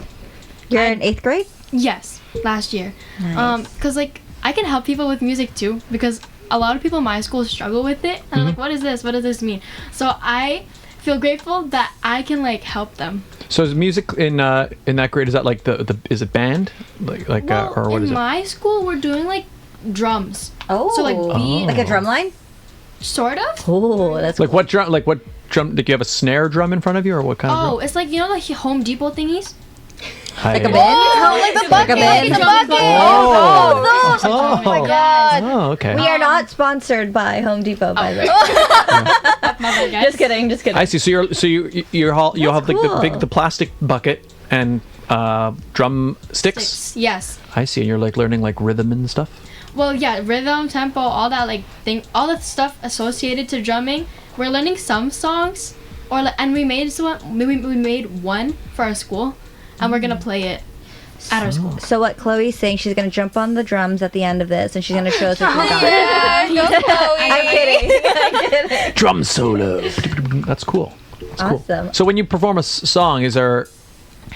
You're in 8th grade? Yes, last year. Nice. Because like I can help people with music too, because a lot of people in my school struggle with it. And I'm like, what is this? What does this mean? So I feel grateful that I can like help them. So is music in that grade? Is that like the is it band Well, or what in is it? my school, we're doing like drums. Oh. So like beat, Like a drum line? sort of. Oh, that's Like what drum? Like what drum? Do you have a snare drum in front of you, or what kind of Oh, drum? it's like, you know, like Home Depot thingies. like a Hi. band? Oh, like the bucket. band. The bucket. Oh. Oh my God. Oh, okay. We are not sponsored by Home Depot, by the way. Mother, guys. Just kidding, just kidding. I see. So you'll have like cool. the plastic bucket and drum sticks. Yes. I see. And you're like learning like rhythm and stuff. Well, yeah, rhythm, tempo, all that like thing, all that stuff associated to drumming. We're learning some songs, and we made one for our school, and we're gonna play it at our school. So what Chloe's saying, she's going to jump on the drums at the end of this, and she's going to show us what she's got. Yeah, go Chloe. I'm kidding. Drum solo. That's cool. That's cool. Awesome. So when you perform a song, is there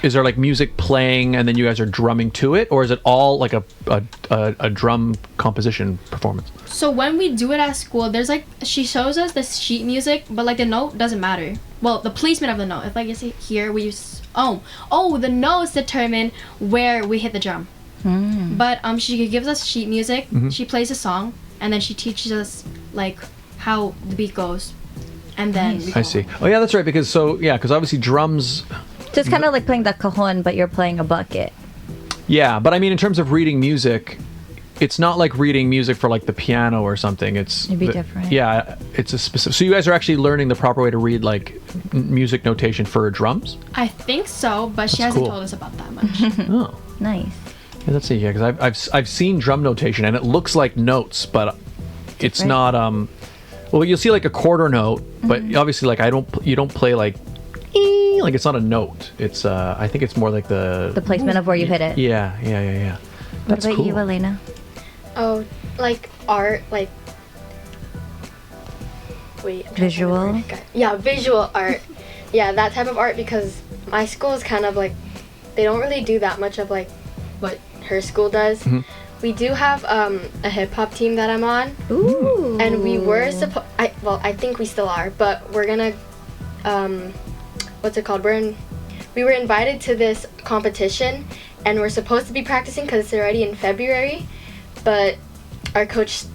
like music playing and then you guys are drumming to it, or is it all like a drum composition performance? So when we do it at school, there's like, she shows us the sheet music, but like the note doesn't matter. Well, the placement of the note. If like you see here, we use the notes determine where we hit the drum. But she gives us sheet music. She plays a song, and then she teaches us like how the beat goes, and then we go I see. Oh yeah, that's right. Because obviously drums. So it's kind of like playing the cajon, but you're playing a bucket. Yeah, but I mean, in terms of reading music, it's not like reading music for like the piano or something. It'd be different. Yeah, it's a specific. So you guys are actually learning the proper way to read like music notation for drums. I think so, but she That's hasn't cool. told us about that much. Oh, Nice. yeah, let's see. Yeah, because I've seen drum notation and it looks like notes, but it's Right. not. Well, you'll see like a quarter note, but obviously like you don't play like like it's not a note. It's I think it's more like The placement of where you hit it. Yeah. What That's about cool. you, Alaina? Oh, like art, like. Wait. I'm trying to Visual? find the word. Yeah, visual art. Yeah, that type of art, because my school is kind of like, they don't really do that much of like what her school does. Mm-hmm. We do have a hip hop team that I'm on, Ooh. and we were I think we still are, but we're gonna, what's it called? We were invited to this competition, and we're supposed to be practicing because it's already in February, but our coach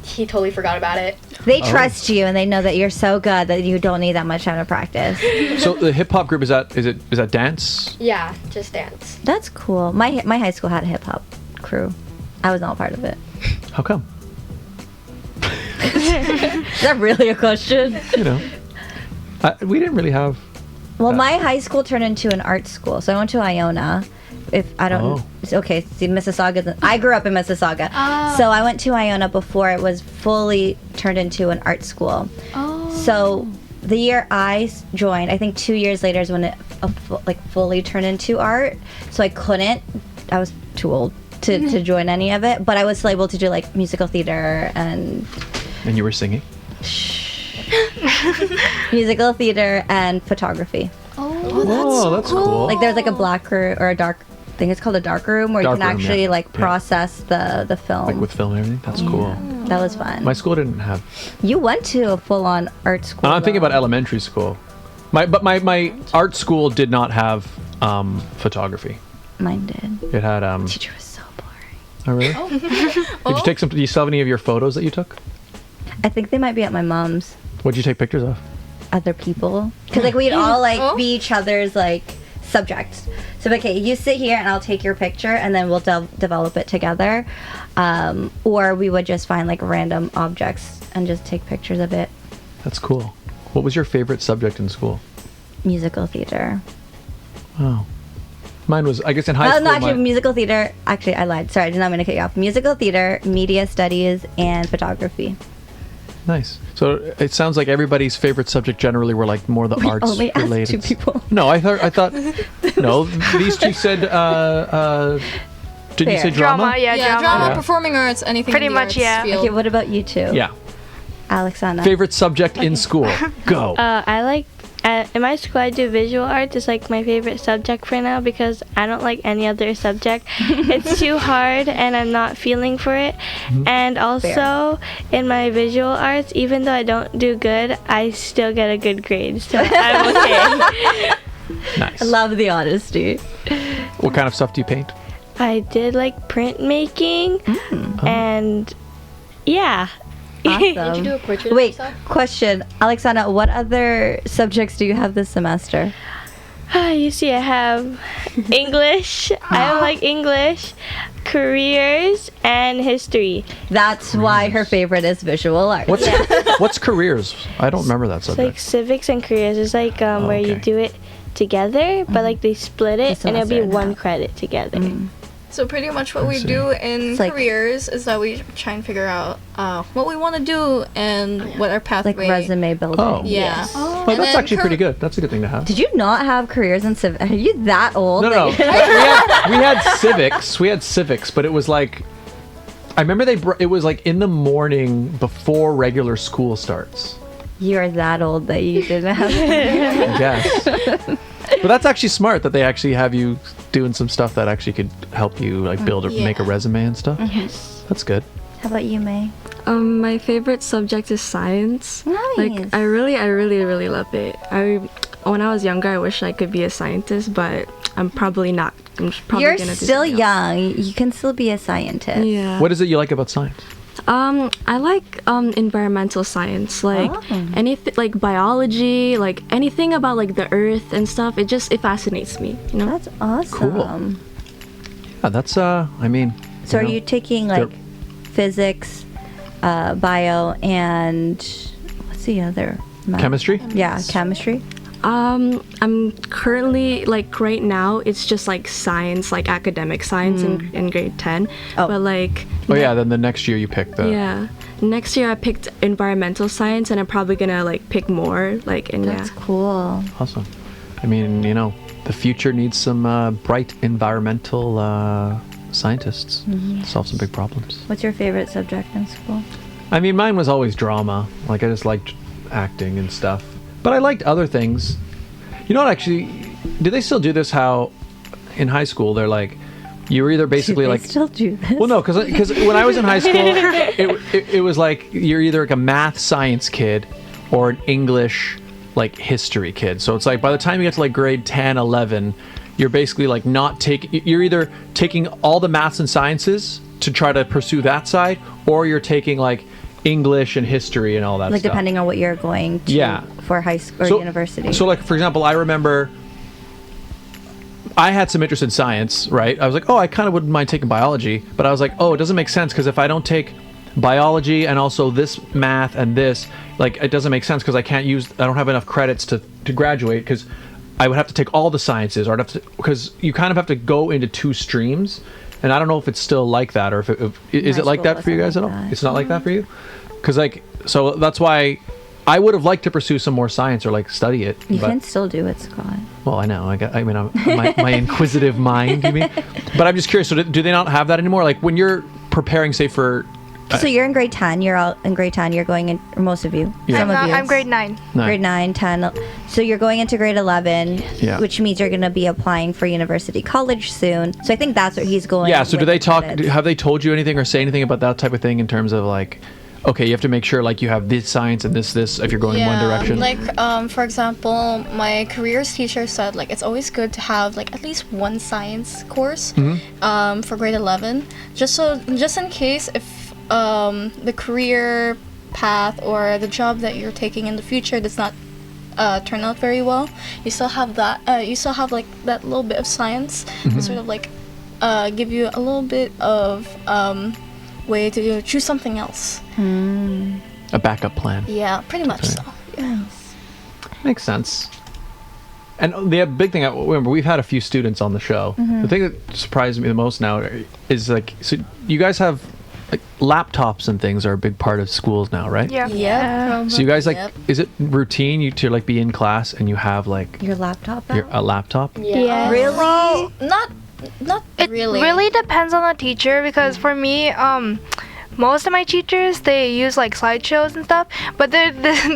he totally forgot about it. They trust you, and they know that you're so good that you don't need that much time to practice. So the hip hop group is that dance? Yeah, just dance. That's cool. My high school had a hip hop crew. I was not part of it. How come? Is that really a question? You know, we didn't really have. Well, my high school turned into an art school, so I went to Iona. If I don't, okay. See, Mississauga. I grew up in Mississauga, so I went to Iona before it was fully turned into an art school. Oh. So the year I joined, I think 2 years later is when it fully turned into art. So I couldn't. I was too old to join any of it, but I was still able to do like musical theater and. And you were singing. Musical theater and photography. Whoa, that's cool. Like there's like a black room or a dark. I think it's called a dark room where Dark you can room, actually yeah. like Yeah. process the film. Like with film and everything. That's cool. That was fun. My school didn't have. You went to a full-on art school. I'm thinking though. about elementary school. My art school did not have photography. Mine did. It had Teacher was so boring. Oh really? Did you take some? Do you still have any of your photos that you took? I think they might be at my mom's. What'd you take pictures of? Other people, because like we'd all like be each other's like subjects. So okay, you sit here and I'll take your picture, and then we'll develop it together. Or we would just find like random objects and just take pictures of it. That's cool. What was your favorite subject in school? Musical theater. Oh, mine was, I guess, in high Oh, school. no, actually, musical theater. Actually, I lied. Sorry, I did not mean to cut you off. Musical theater, media studies, and photography. Nice. So it sounds like everybody's favorite subject generally were like more the arts only asked related. 2 people. No, I thought. No, these two said. Did you say drama? Yeah, drama, Yeah. performing arts, anything. Pretty in the much, arts yeah. field. Okay, what about you two? Yeah. Alexandra. Favorite subject in school? Go. I like in my school I do visual art. It's like my favorite subject for now because I don't like any other subject. It's too hard and I'm not feeling for it. And also in my visual arts, even though I don't do good, I still get a good grade. So I'm okay. Nice. I love the honesty. What kind of stuff do you paint? I did like printmaking and yeah. Awesome. Did you do a portrait of Wait, yourself? question. Alexandra, what other subjects do you have this semester? You see, I have English. I have like English, careers, and history. That's why her favorite is visual art. What's careers? I don't remember that It's like subject. civics and careers. It's like where you okay. do it together, but like they split it, The and it'll be semester in 1 half. credit together. So pretty much what we see. do in It's like- careers is that we try and figure out what we want to do and what our pathway. Like resume building. Oh. Yeah. Well, And that's then actually pretty good. That's a good thing to have. Did you not have careers in civics? Are you that old? No. that we had civics. We had civics, but it was like, I remember it was like in the morning before regular school starts. You're that old that you didn't have. I guess. But that's actually smart that they actually have you doing some stuff that actually could help you like build or make a resume and stuff. Yes. That's good. How about you, May? My favorite subject is science. Nice. Like I really love it. When I was younger, I wish I could be a scientist, but I'm probably not. I'm probably You're gonna do still something else. young. You can still be a scientist. Yeah. What is it you like about science? I like environmental science, like anything, like biology, like anything about like the earth and stuff. It fascinates me, you know. That's awesome. Cool. Yeah, that's I mean. So are know, you taking like physics, bio, and what's the other? chemistry? Yeah, chemistry. I'm currently like right now it's just like science, like academic science in grade 10. Oh. But like Oh yeah, then the next year you pick the. yeah, next year I picked environmental science, and I'm probably gonna like pick more like in That's cool. Awesome. I mean, the future needs some bright environmental scientists. Solve some big problems. What's your favorite subject in school? I mean, mine was always drama. Like, I just liked acting and stuff. But I liked other things. You know what, actually, do they still do this, how in high school they're like, you were either basically like... still do this? Well, no, because when I was in high school, it was like you're either like a math science kid or an English like history kid. So it's like by the time you get to like grade 10, 11, you're basically like you're either taking all the maths and sciences to try to pursue that side, or you're taking like English and history and all that like stuff. Depending on what you're going to for high school or university. So like, for example, I remember I had some interest in science, right? I was like, I kind of wouldn't mind taking biology, but I was like, it doesn't make sense because if I don't take biology and also this math and this, like, it doesn't make sense because I don't have enough credits to graduate, because I would have to take all the sciences, or because you kind of have to go into two streams, and I don't know if it's still like that, or is it like that for you guys at all? It's not like that for you? Because so that's why I would have liked to pursue some more science or like study it. You can still do it, Scott. Well, I know. My inquisitive mind, you mean? But I'm just curious. So do they not have that anymore? Like when you're preparing, say for. So you're in grade 10. You're all in grade 10. You're going in, or most of you. Yeah. Some of you. I'm grade 9. Grade 9, 10. So you're going into grade 11, which means you're going to be applying for university college soon. So I think that's where he's going. Yeah. So do they talk? Have they told you anything or say anything about that type of thing in terms of like? Okay, you have to make sure like you have this science and this if you're going in one direction. Like for example, my careers teacher said like it's always good to have like at least one science course for grade 11, just in case if the career path or the job that you're taking in the future does not turn out very well, you still have that you still have like that little bit of science to sort of like give you a little bit of way to choose something else. A backup plan. Yeah, pretty much so. Yeah. Makes sense. And the big thing, remember, we've had a few students on the show. The thing that surprised me the most now is like, so you guys have like laptops and things are a big part of schools now, right? Yeah. So you guys like, is it routine to like be in class and you have like your laptop? A laptop? Yeah. Really? Not It really depends on the teacher, because for me, most of my teachers, they use like slideshows and stuff, but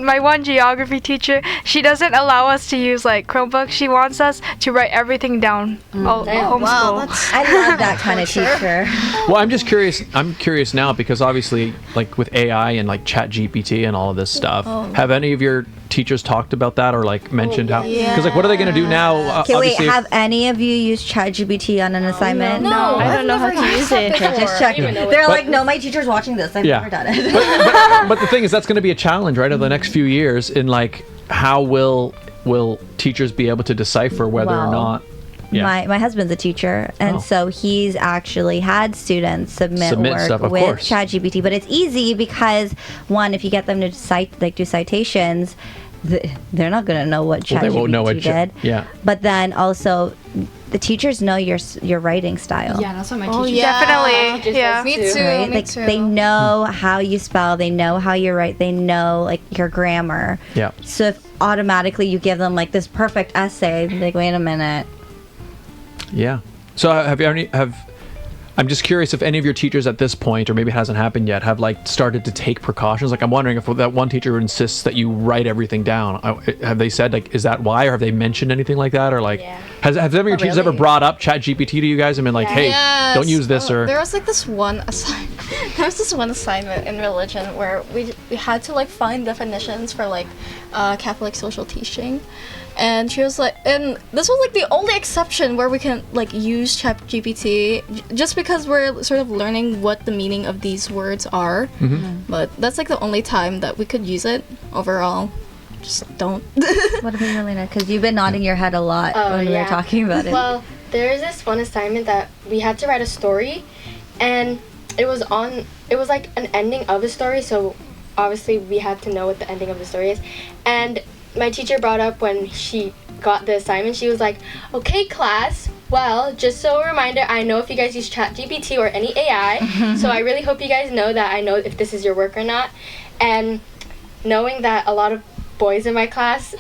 my one geography teacher, she doesn't allow us to use like Chromebooks. She wants us to write everything down homeschool. Wow, I love that kind of teacher. Well, I'm just curious. I'm curious now because obviously, like with AI and like Chat GPT and all of this stuff, have any of your teachers talked about that or like mentioned how? Because like, what are they going to do now? Okay, wait. Have any of you used ChatGPT on an assignment? No, I don't know how to use it. Just checking. They're like, no, my teacher's watching this. I've never done it. but the thing is, that's going to be a challenge, right? Over the next few years, in like, how will teachers be able to decipher whether or not? Yeah. My husband's a teacher, and so he's actually had students submit work stuff, of with course. ChatGPT. But it's easy because, one, if you get them to do citations, they're not going to know what ChatGPT they won't know what did. Yeah. But then also, the teachers know your writing style. Yeah, that's what my teacher Definitely. Yeah. Me too. Right? Me Like too. they know how you spell, they know how you write, they know like your grammar. Yeah. So if automatically you give them like this perfect essay, they're like, wait a minute. Yeah. So I'm just curious if any of your teachers at this point, or maybe it hasn't happened yet, have like started to take precautions. Like I'm wondering if that one teacher insists that you write everything down. Have they said like, is that why, or have they mentioned anything like that, or like, has any of your teachers ever brought up ChatGPT to you guys and been like, hey, don't use this, or? There was like this one assignment in religion where we had to like find definitions for like Catholic social teaching. And she was like, and this was like the only exception where we can like use ChatGPT, just because we're sort of learning what the meaning of these words are. But that's like the only time that we could use it. Overall, just don't. What about you, Alaina? Because you've been nodding your head a lot when we were talking about it. Well, there's this one assignment that we had to write a story, and it was like an ending of a story, so obviously we had to know what the ending of the story is. And my teacher brought up when she got the assignment, she was like, okay class, well, just so a reminder, I know if you guys use ChatGPT or any AI, so I really hope you guys know that I know if this is your work or not. And knowing that a lot of boys in my class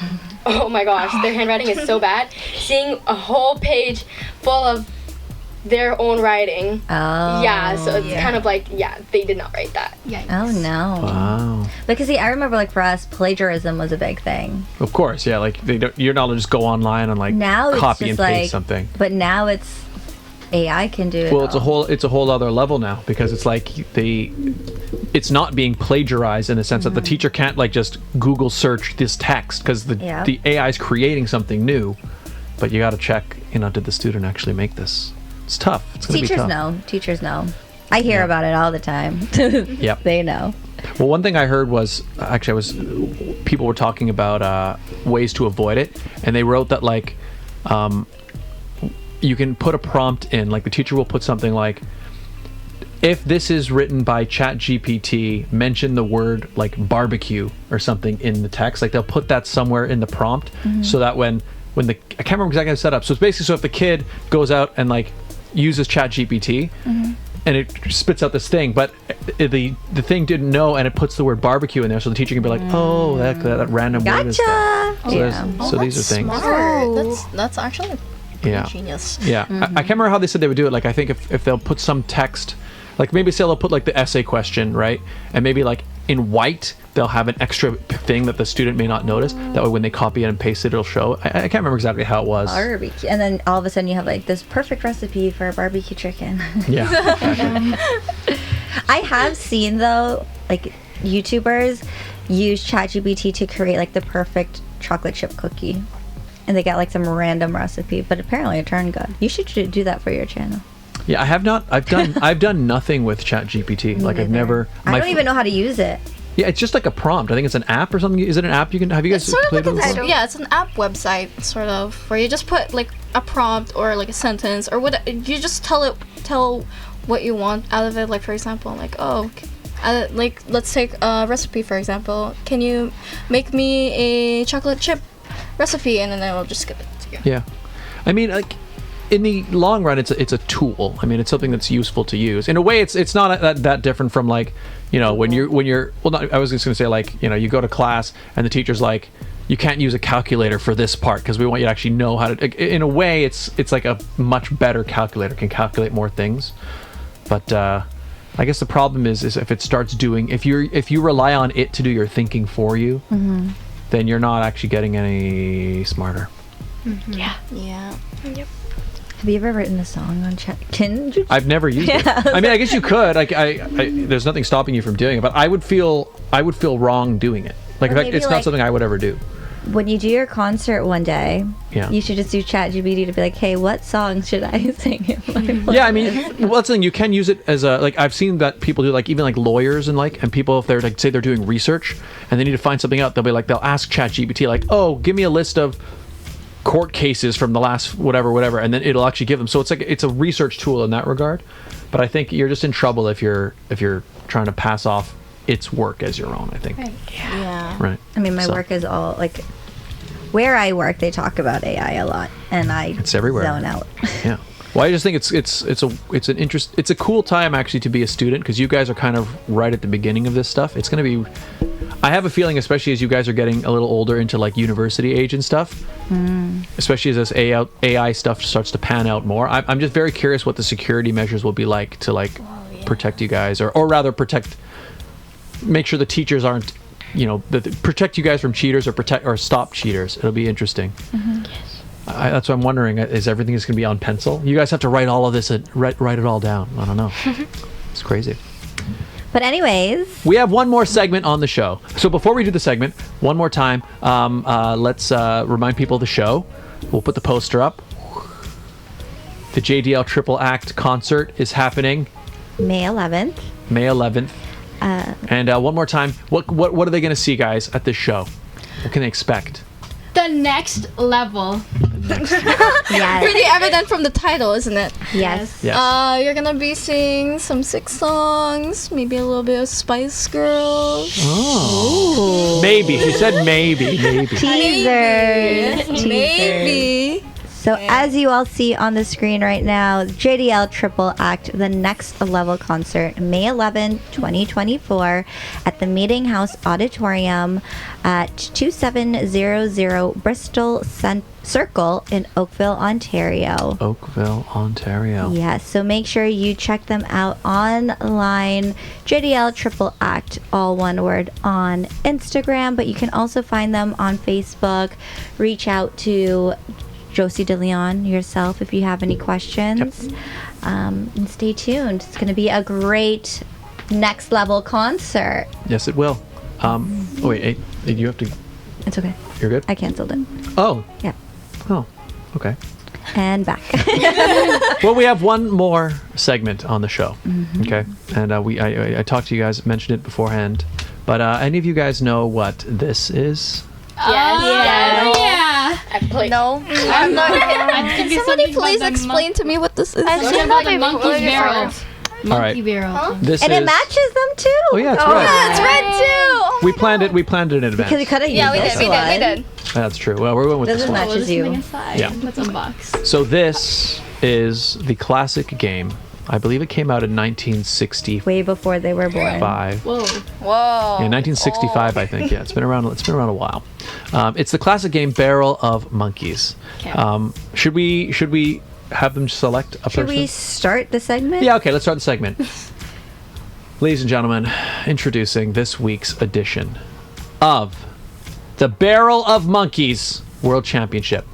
oh my gosh, their handwriting is so bad. Seeing a whole page full of their own writing. Oh. Yeah, so it's kind of like, they did not write that. Yikes. Oh no. Wow. Because see, I remember like for us, plagiarism was a big thing. Of course, yeah. Like you're not to just go online and like Now it's copy just and paste like something. But now it's AI can do it. Well, all. it's a whole other level now because it's like it's not being plagiarized in the sense that the teacher can't like just Google search this text because the AI is creating something new, but you got to check, did the student actually make this? It's tough. It's gonna be tough. Teachers know. I hear about it all the time. Yep. They know. Well, one thing I heard was people were talking about ways to avoid it, and they wrote that like you can put a prompt in, like the teacher will put something like, if this is written by ChatGPT, mention the word like barbecue or something in the text. Like they'll put that somewhere in the prompt so that when I can't remember exactly how it's set up. So it's basically, so if the kid goes out and like uses ChatGPT and it spits out this thing, but the thing didn't know, and it puts the word barbecue in there, so the teacher can be like, oh, that random word is there. So, so these are things. That's actually genius. Yeah. I can't remember how they said they would do it. Like I think if they'll put some text, like maybe say they'll put like the essay question, right? And maybe like in white, they'll have an extra thing that the student may not notice. That way when they copy it and paste it, it'll show. I can't remember exactly how it was. Barbecue. And then all of a sudden you have like this perfect recipe for a barbecue chicken. Yeah. I have seen though, like YouTubers use ChatGPT to create like the perfect chocolate chip cookie. And they got like some random recipe, but apparently it turned good. You should do that for your channel. Yeah, I have not. I've done nothing with ChatGPT. Like I've never. I don't even know how to use it. Yeah, it's just like a prompt. I think it's an app or something. Is it an app you can? Have you guys played with it? Yeah, it's an app website sort of where you just put like a prompt or like a sentence or what you just tell what you want out of it. Like for example, like like let's take a recipe for example. Can you make me a chocolate chip recipe? And then I will just give it to you. Yeah, I mean like. In the long run, it's a tool. I mean, it's something that's useful to use. In a way, it's not that different from like, when you're well. Not, I was just gonna say like, you go to class and the teacher's like, you can't use a calculator for this part because we want you to actually know how to. In a way, it's like a much better calculator, can calculate more things. But I guess the problem is if it starts doing, if you rely on it to do your thinking for you, then you're not actually getting any smarter. Yeah. Yep. Have you ever written a song on Chat? I've never used it. I mean, I guess you could. Like, there's nothing stopping you from doing it, but I would feel wrong doing it. Like, in fact, it's not something I would ever do. When you do your concert one day, you should just do ChatGPT to be like, hey, what song should I sing? Yeah, I mean, well, that's the thing. You can use it as a, like, I've seen that people do, like, even like lawyers and people, if they're like, say they're doing research and they need to find something out, they'll ask ChatGPT, like, oh, give me a list of court cases from the last whatever, and then it'll actually give them. So it's a research tool in that regard. But I think you're just in trouble if you're trying to pass off its work as your own. I think. Right. Yeah. Right. I mean, my work is all like where I work. They talk about AI a lot, and it's everywhere. Zone out. Yeah. Well, I just think it's a cool time actually to be a student because you guys are kind of right at the beginning of this stuff. It's going to be. I have a feeling, especially as you guys are getting a little older into like university age and stuff, especially as this AI stuff starts to pan out more. I'm just very curious what the security measures will be like to protect you guys, or rather make sure the teachers aren't, protect you guys from cheaters or stop cheaters. It'll be interesting. Yes. That's what I'm wondering. Is everything just going to be on pencil? You guys have to write all of this, write it all down. I don't know. It's crazy. But anyways, we have one more segment on the show. So before we do the segment, one more time, let's remind people of the show. We'll put the poster up. The JDL Triple Act concert is happening May 11th. And one more time, what are they going to see, guys, at this show? What can they expect? The next level. Yes. Pretty evident from the title, isn't it? Yes. You're gonna be singing some 6 songs, maybe a little bit of Spice Girls. Oh. Maybe. She said maybe. Teasers. Maybe. So as you all see on the screen right now, JDL Triple Act, the Next Level concert, May 11, 2024, at the Meeting House Auditorium at 2700 Bristol Circle in Oakville, Ontario. Oakville, Ontario. Yes, so make sure you check them out online. JDL Triple Act, all one word, on Instagram, but you can also find them on Facebook. Reach out to Josie DeLeon yourself if you have any questions. Yep. And stay tuned. It's going to be a great next level concert. Yes, it will. Oh, wait, hey, you have to. It's okay. You're good? I canceled it. Oh. Yeah. Oh, okay. And back. Well, we have one more segment on the show. Okay. And I talked to you guys, mentioned it beforehand. But any of you guys know what this is? Yeah. I played. No, I'm not. Can somebody please explain to me what this is? I've Something seen about that the before. monkey barrel. All right. Monkey barrel. This And is. it matches them too. Oh yeah, it's red. It's red too. We planned it. We planned it in advance. Because we could have used Yeah, we this did. one. We did. That's true. Well, we went with this Doesn't one. match. Matches you. Inside. Yeah. Let's unbox. So this is the classic game. I believe it came out in 1965. Way before they were born. Whoa. Whoa. Yeah, 1965, I think. Yeah, it's been around. It's been around a while. It's the classic game Barrel of Monkeys. Okay. Should we have them select a Should person? we start the segment? Yeah. Okay. Let's start the segment. Ladies and gentlemen, introducing this week's edition of the Barrel of Monkeys World Championship.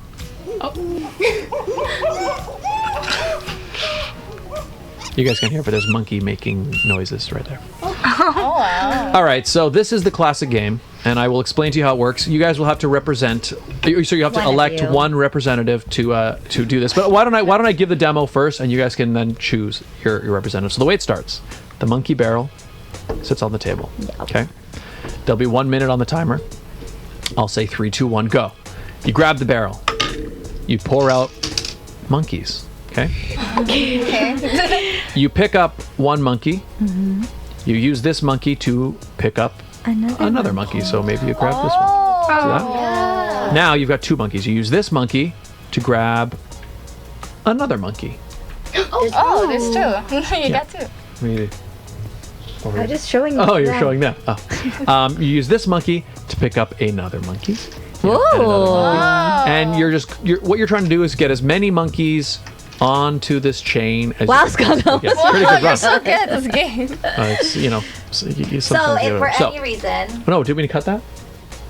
You guys can hear, but there's monkey making noises right there. Oh wow. All right, so this is the classic game, and I will explain to you how it works. You guys will have to represent. So you have to One of elect you. one representative to do this. But why don't I give the demo first, and you guys can then choose your representative. So the way it starts, the monkey barrel sits on the table. Okay. There'll be 1 minute on the timer. I'll say 3, 2, 1, go. You grab the barrel. You pour out monkeys. Okay. You pick up one monkey. You use this monkey to pick up another monkey. So maybe you grab this one. See that? Now you've got two monkeys. You use this monkey to grab another monkey. Oh, there's two. You got two. Maybe. I'm just showing Oh, you're them. showing them. Oh. You use this monkey to pick up another monkey. Whoa. And what you're trying to do is get as many monkeys onto this chain as Wow, you can. Scott. Yeah, it's a pretty good You're run. so good at this game. It's, so you So sometimes if you for so, any reason, no, did we cut that?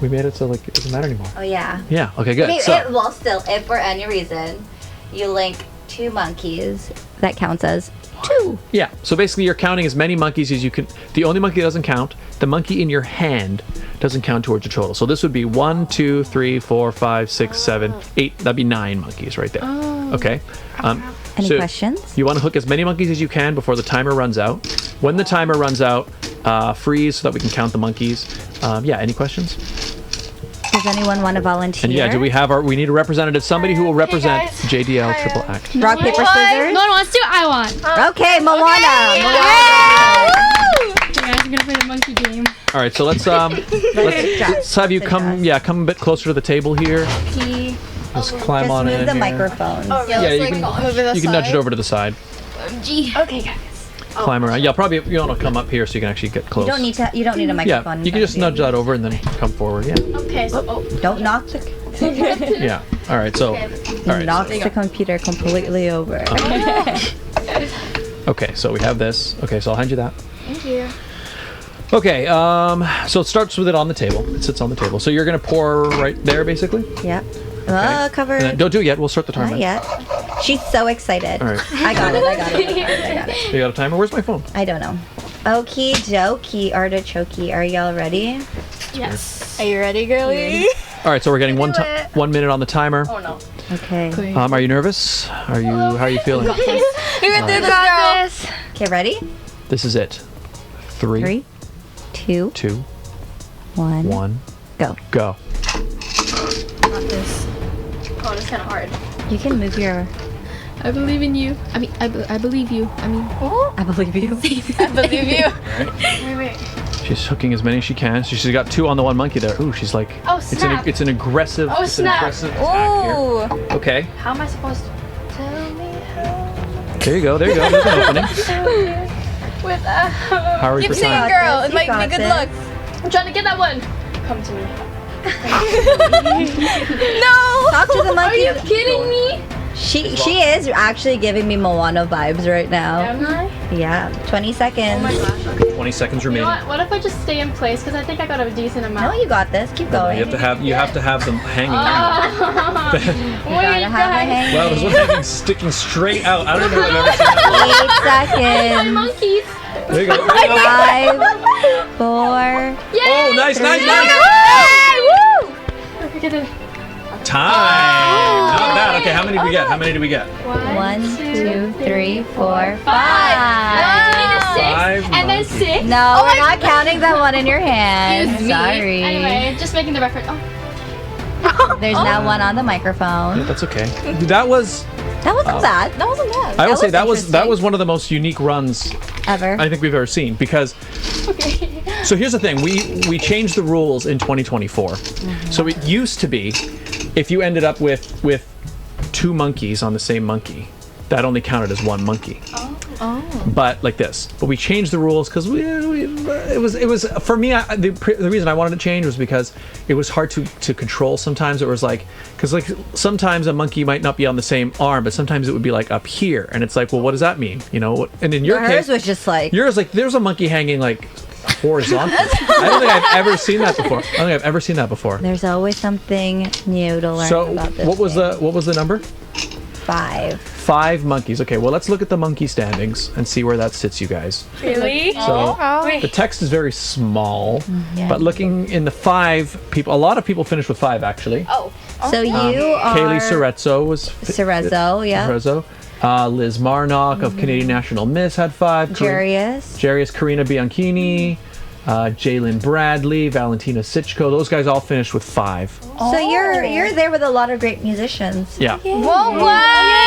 We made it so like it doesn't matter anymore. oh yeah. Yeah. Okay. Good. I mean, So still, if for any reason you link two monkeys, that counts as two. yeah. So basically, you're counting as many monkeys as you can. The only monkey that doesn't count, the monkey in your hand, doesn't count towards your total. So this would be 1, 2, 3, 4, 5, 6, 7, 8. That'd be 9 monkeys right there. Okay. Any So questions? You want to hook as many monkeys as you can before the timer runs out. When the timer runs out, freeze so that we can count the monkeys. Yeah, any questions? Does anyone want to volunteer? And yeah, we need a representative, somebody who will represent JDL Triple Act. Rock, paper, scissors? No one wants to. I want. Okay, Moana. You guys are gonna play the monkey game. All right, so let's have you come a bit closer to the table here. Just climb Just on move in the here. microphone. Yeah, you can nudge it over to the side. Okay, guys. Climb around. Yeah, probably you want to come up here so you can actually get close. You don't need a microphone. Yeah, you can just nudge that over and then come forward. Yeah. Okay, so Don't knock the Yeah. All right. So. All right. knocks the computer completely over. Okay. So we have this. Okay. So I'll hand you that. thank you. Okay. So it starts with it on the table. It sits on the table. So you're gonna pour right there, basically. Yep. Okay. Cover. And then, don't do it yet. We'll start the timer. Not yet. She's so excited. All right. I got it. You got a timer? Where's my phone? I don't know. Okie dokie, artichoke. Are y'all ready? Yes. Are you ready, girlie? All right. So we're getting 1 minute on the timer. Oh no. Okay. Are you nervous? How are you feeling? You can do this, girl. Okay, ready? This is it. 3, 3, 2, 2, 1, 1, go. go. Not this. Oh, this is kind of hard. You can move your. I believe in you. I mean, I believe you. I mean, I believe you. I believe you. Wait. She's hooking as many as she can. So she's got 2 on the one monkey there. Ooh, she's like. Oh, snap. It's an aggressive. Oh, snap. Attack here. Okay. How am I supposed to tell me how? There you go. There's an opening. With How are we Keep for singing, time? girl. this, It you might got be good this. luck. I'm trying to get that one. Come to me. No! Talk to the Are monkey. you kidding me? She is actually giving me Moana vibes right now. Am I? Yeah, 20 seconds. Oh my gosh. Okay. 20 seconds You know remaining. what? What if I just stay in place? Because I think I got a decent amount. No, you got this. Keep going. You have to have them hanging out. You gotta have it hanging. Well, there's one hanging sticking straight out. I don't know if I've ever seen that. 8 seconds. Monkeys. There you go. 5, 4. Yay! Oh, nice. Time. Not bad. Okay, how many do we get? 1, 2, 3, 4, 5. Five And then 6. No, we're not counting that one in your hand. Excuse me. Sorry. Anyway, just making the record. Oh. There's now one on the microphone. That's okay. That was. That wasn't bad. That wasn't bad. I will say that was interesting. one of the most unique runs Ever. I think we've ever seen because. Okay. So here's the thing: we changed the rules in 2024. So it used to be, if you ended up with 2 monkeys on the same monkey, that only counted as 1 monkey. Oh. But like this. But we changed the rules because it was for me. The reason I wanted to change was because it was hard to control. Sometimes it was like because sometimes a monkey might not be on the same arm, but sometimes it would be like up here, and it's like, well, what does that mean? You know? And in your Hers case, was just like. yours like there's a monkey hanging like horizontal. I don't think I've ever seen that before. There's always something new to learn So about this. what was the number? 5. 5 monkeys. Okay, well let's look at the monkey standings and see where that sits you guys. Really? So Oh. the text is very small, Yeah. but looking in the 5 people, a lot of people finished with 5 actually. Oh. So you are. Kaylee Cerezo was Cerezo, yeah. Cerezo. Liz Marnock of Canadian National Miss had 5. Jarius. Karina Bianchini, Jalen Bradley, Valentina Sitchko. Those guys all finished with 5. So you're there with a lot of great musicians. Yeah. Whoa,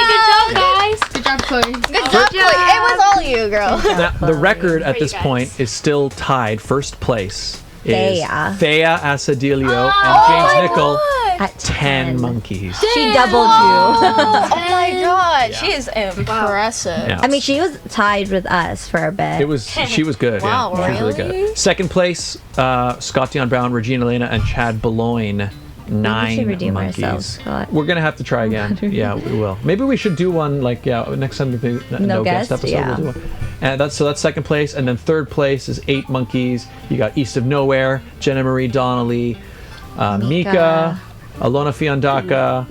Good job, guys. Good job, Chloe. Good job, Chloe. It was all you, girl. Now, the record at Great, this guys. point is still tied. First place is Thea. Thea Asadilio and James Nickel. At 10 monkeys. She doubled you. Oh my god, she is impressive. Yeah. I mean, she was tied with us for a bit. She was good. Wow, yeah. She was really really? good. Second place, Scott Dion Brown, Regine Alaina, and Chad Beloin. 9 redeem monkeys. ourselves, Scott. We're gonna have to try again. Yeah, we will. Maybe we should do one like next time. No guest episode. yeah. We'll do one. And that's second place, and then third place is 8 monkeys. You got East of Nowhere, Jenna Marie Donnelly, Mika, Alona Fiandaka,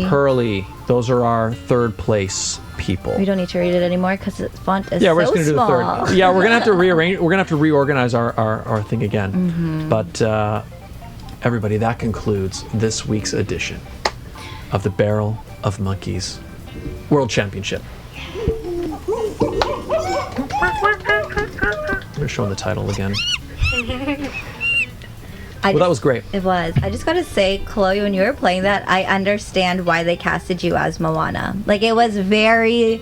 Pearly. Those are our third place people. We don't need to read it anymore because the font is Yeah, we're so just gonna small. do the third. Yeah, we're gonna have to rearrange. We're gonna have to reorganize our thing again. But everybody, that concludes this week's edition of the Barrel of Monkeys World Championship. We're showing the title again. That was great. It was. I just gotta say, Chloe, when you were playing that, I understand why they casted you as Moana. Like, it was very.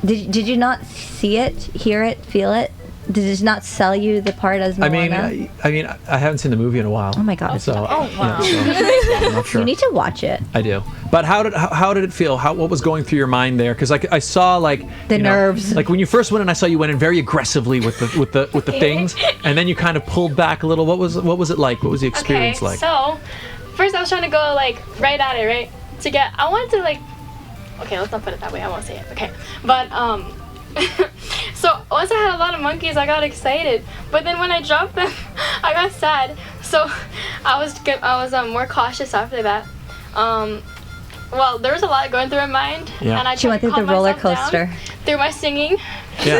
Did you not see it, hear it, feel it? Did it not sell you the part as Moana? I mean, I haven't seen the movie in a while. Oh my God. So, wow. yeah, so I'm not sure. You need to watch it. I do. But how did it feel? What was going through your mind there? Because I saw The nerves. Like when you first went in, I saw you went in very aggressively with the things, and then you kind of pulled back a little. What was it like? What was the experience like? So, first I was trying to go like right at it, right? I wanted to like. Okay, let's not put it that way. I won't say it. Okay, but so once I had a lot of monkeys, I got excited. But then when I dropped them, I got sad. So I was more cautious after that. Well, there was a lot going through my mind, Yeah. and I She went through the roller coaster. through my singing. Yeah.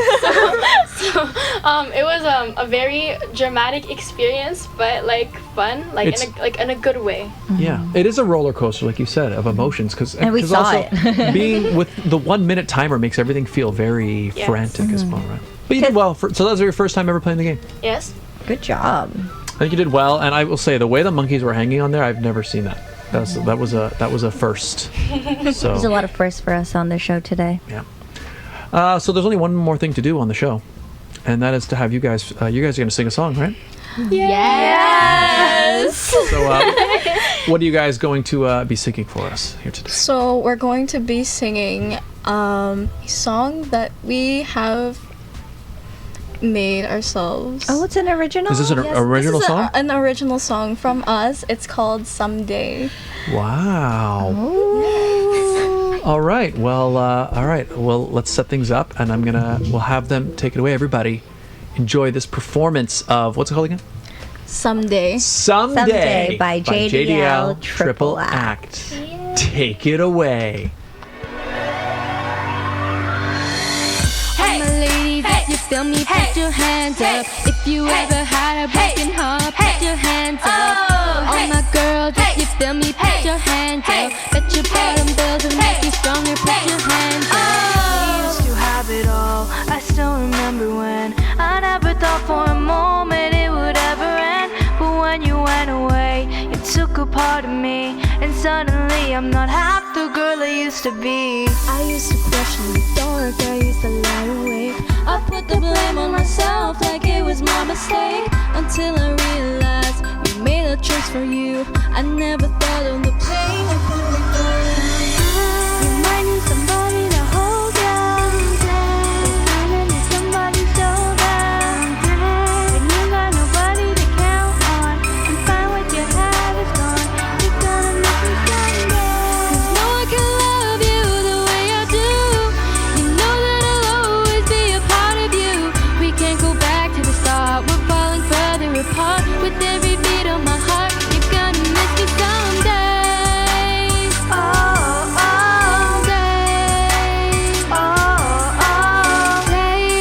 It was a very dramatic experience, but like fun, in a good way. Yeah, it is a roller coaster, like you said, of emotions. And we saw also it. being with the 1 minute timer makes everything feel very Yes. frantic as well, right? But you did well. So that was your first time ever playing the game. Yes. Good job. I think you did well, and I will say the way the monkeys were hanging on there, I've never seen that. That was a first. So There's a lot of firsts for us on the show today. yeah. So there's only one more thing to do on the show, and that is to have you guys are going to sing a song, right? Yes. So what are you guys going to be singing for us here today? So we're going to be singing a song that we have made ourselves. Oh, it's an original? Is this an original This is song? an original song from us. It's called Someday. Wow. All right. Well, let's set things up, and we'll have them take it away. Everybody, enjoy this performance of, what's it called again? Someday. Someday by JDL Triple Act. Take it away. All my ladies, if you feel me, put your hands up. If you ever had a broken heart, put your hands up. All my girls, if you feel me, put your hands up. Bet your bottom bills will make you stronger, put your hands up. We used to have it all. I still remember when I never thought for a moment it would ever end. But when you went away, you took a part of me, and suddenly I'm not half the girl I used to be. I used to question the dark, I used to lie awake. I put the blame on myself like it was my mistake, until I realized we made a choice for you. I never thought of the pain. You might need somebody to hold you. You kinda need somebody's shoulder. When you got nobody to count on, and find what you have is gone, you're gonna miss me someday. 'Cause no one can love you the way I do. You know that I'll always be a part of you. We can't go back to the start, we're falling further apart. With every beat of my heart, you're gonna miss me someday. Oh, oh, Someday. oh, oh, Someday.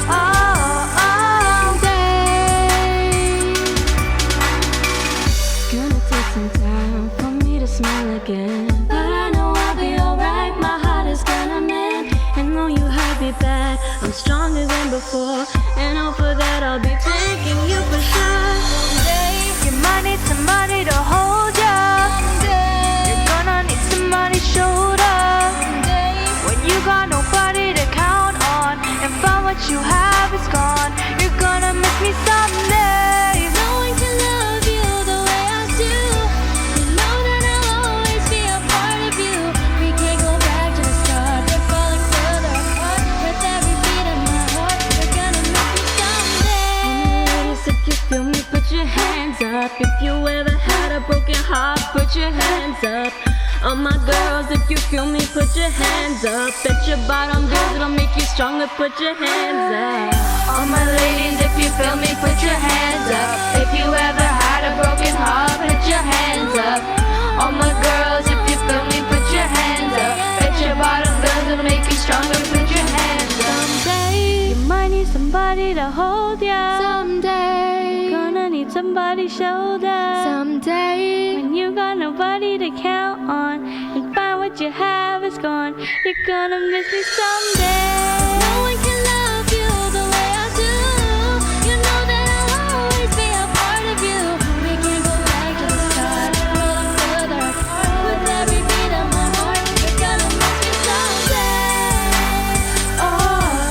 oh, oh. It's gonna take some time for me to smile again, but I know I'll be alright. My heart is gonna mend, and though you hurt me bad, I'm stronger than before, and all for that I'll be thanking you for sure. Someday you might need somebody to hold ya. You're gonna need somebody's shoulder. When you got nobody to count on, and found what you have is gone, you're gonna miss me someday. No one can love you the way I do. You know that I'll always be a part of you. We can't go back to the start, we're falling further apart. With every beat of my heart, you're gonna miss me someday. Ladies, if you feel me, put your hands up. If you ever had a broken heart, put your hands up. All my girls, if you feel me, put your hands up. Bet your bottom bills, it'll make you stronger, put your hands up. All my ladies, if you feel me, put your hands up. If you ever had a broken heart, put your hands up. All my girls, if you feel me, put your hands up. Bet your bottom bills will make you stronger, put your hands up. Someday, you might need somebody to hold ya. Someday, Gonna need somebody's shoulder. someday, When you got nobody to count on, and find what you have is gone, you're gonna miss me someday. No one can love you the way I do. You know that I'll always be a part of you. We can't go back to the start, falling further apart. With every beat of my heart, you're gonna miss me someday. Oh,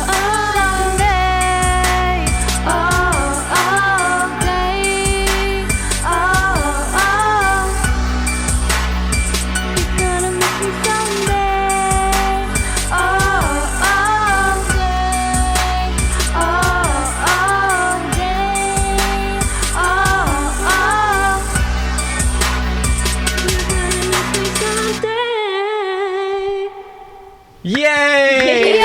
oh, someday. Oh, oh, Someday, oh, oh. you're gonna miss me someday. Oh, oh, Someday, oh, oh, someday, oh, you're gonna miss me someday. Yay!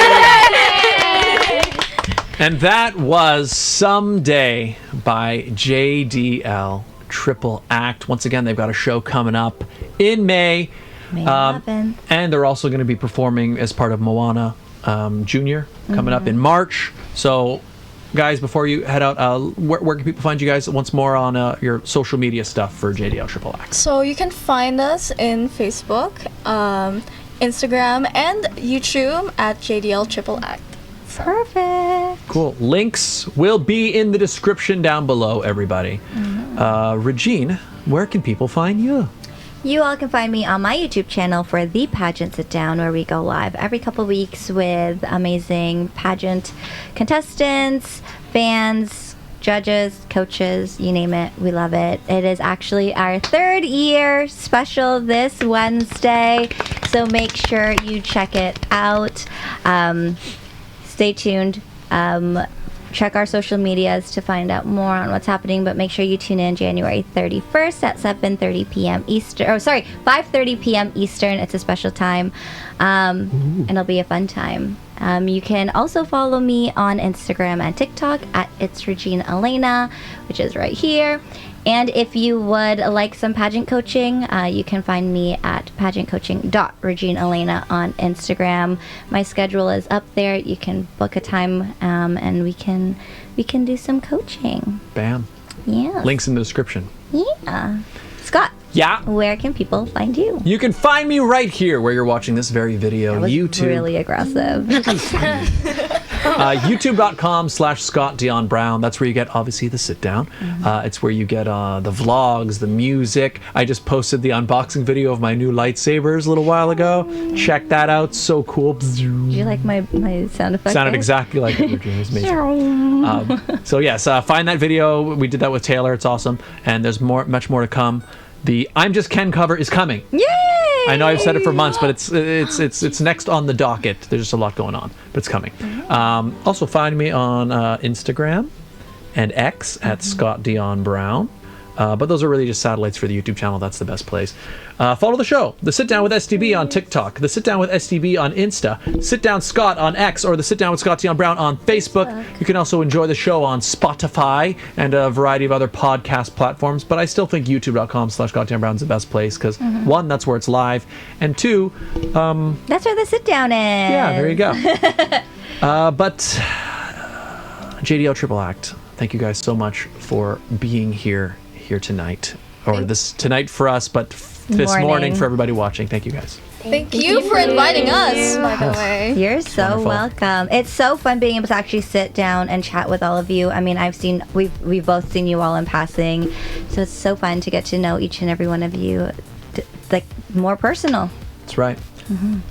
And that was Someday by JDL Triple Act. Once again, they've got a show coming up in May. May 11th. And they're also going to be performing as part of Moana Junior coming up in March. So, guys, before you head out, where can people find you guys once more on your social media stuff for JDL Triple Act? So you can find us in Facebook, Instagram, and YouTube at JDL Triple Act. Perfect. Cool. Links will be in the description down below, everybody. Regine, where can people find you? You all can find me on my YouTube channel for The Pageant Sit Down, where we go live every couple weeks with amazing pageant contestants, fans, judges, coaches, you name it. We love it. It is actually our 3rd year special this Wednesday, so make sure you check it out. Stay tuned. Check our social medias to find out more on what's happening, but make sure you tune in January 31st at 7:30 p.m. Eastern. Oh, sorry, 5:30 p.m. Eastern. It's a special time, and it'll be a fun time. You can also follow me on Instagram and TikTok at It's Regine Alaina, which is right here. And if you would like some pageant coaching, you can find me at pageantcoaching.reginealaina on Instagram. My schedule is up there. You can book a time, and we can do some coaching. Bam. Yeah. Links in the description. Yeah. Scott. Yeah. Where can people find you? You can find me right here where you're watching this very video. That was YouTube. really aggressive. YouTube.com/Scott Dion Brown. That's where you get, obviously, the sit down. It's where you get the vlogs, the music. I just posted the unboxing video of my new lightsabers a little while ago. Check that out. So cool. Did you like my sound effect? Sounded there? exactly like it. It was amazing. So yes, find that video. We did that with Taylor. It's awesome. And there's much more to come. The I'm Just Ken cover is coming. Yay! I know I've said it for months, but it's next on the docket. There's just a lot going on, but it's coming. Also find me on Instagram and X at Scott Dion Brown. But those are really just satellites for the YouTube channel. That's the best place. Follow the show. The Sit Down with SDB on TikTok. The Sit Down with SDB on Insta. Sit Down Scott on X, or the Sit Down with Scott Dion Brown on Facebook. You can also enjoy the show on Spotify and a variety of other podcast platforms. But I still think youtube.com/Scott Dion Brown is the best place because, one, that's where it's live. And two, that's where the sit down is. Yeah, there you go. But JDL Triple Act, thank you guys so much for being here tonight, or tonight for us, but this morning for everybody watching. Thank you guys. Thank you for inviting us, by the way. You're so welcome. It's so fun being able to actually sit down and chat with all of you. I mean, we've both seen you all in passing, so it's so fun to get to know each and every one of you, like more personal. That's right.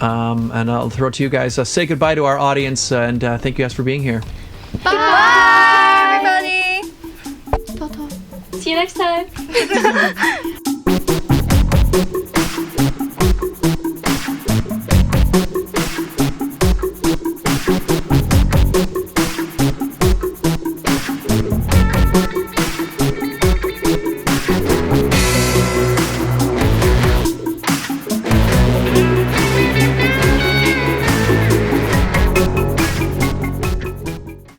And I'll throw it to you guys. Say goodbye to our audience, and thank you guys for being here. Bye, everybody. See you next time.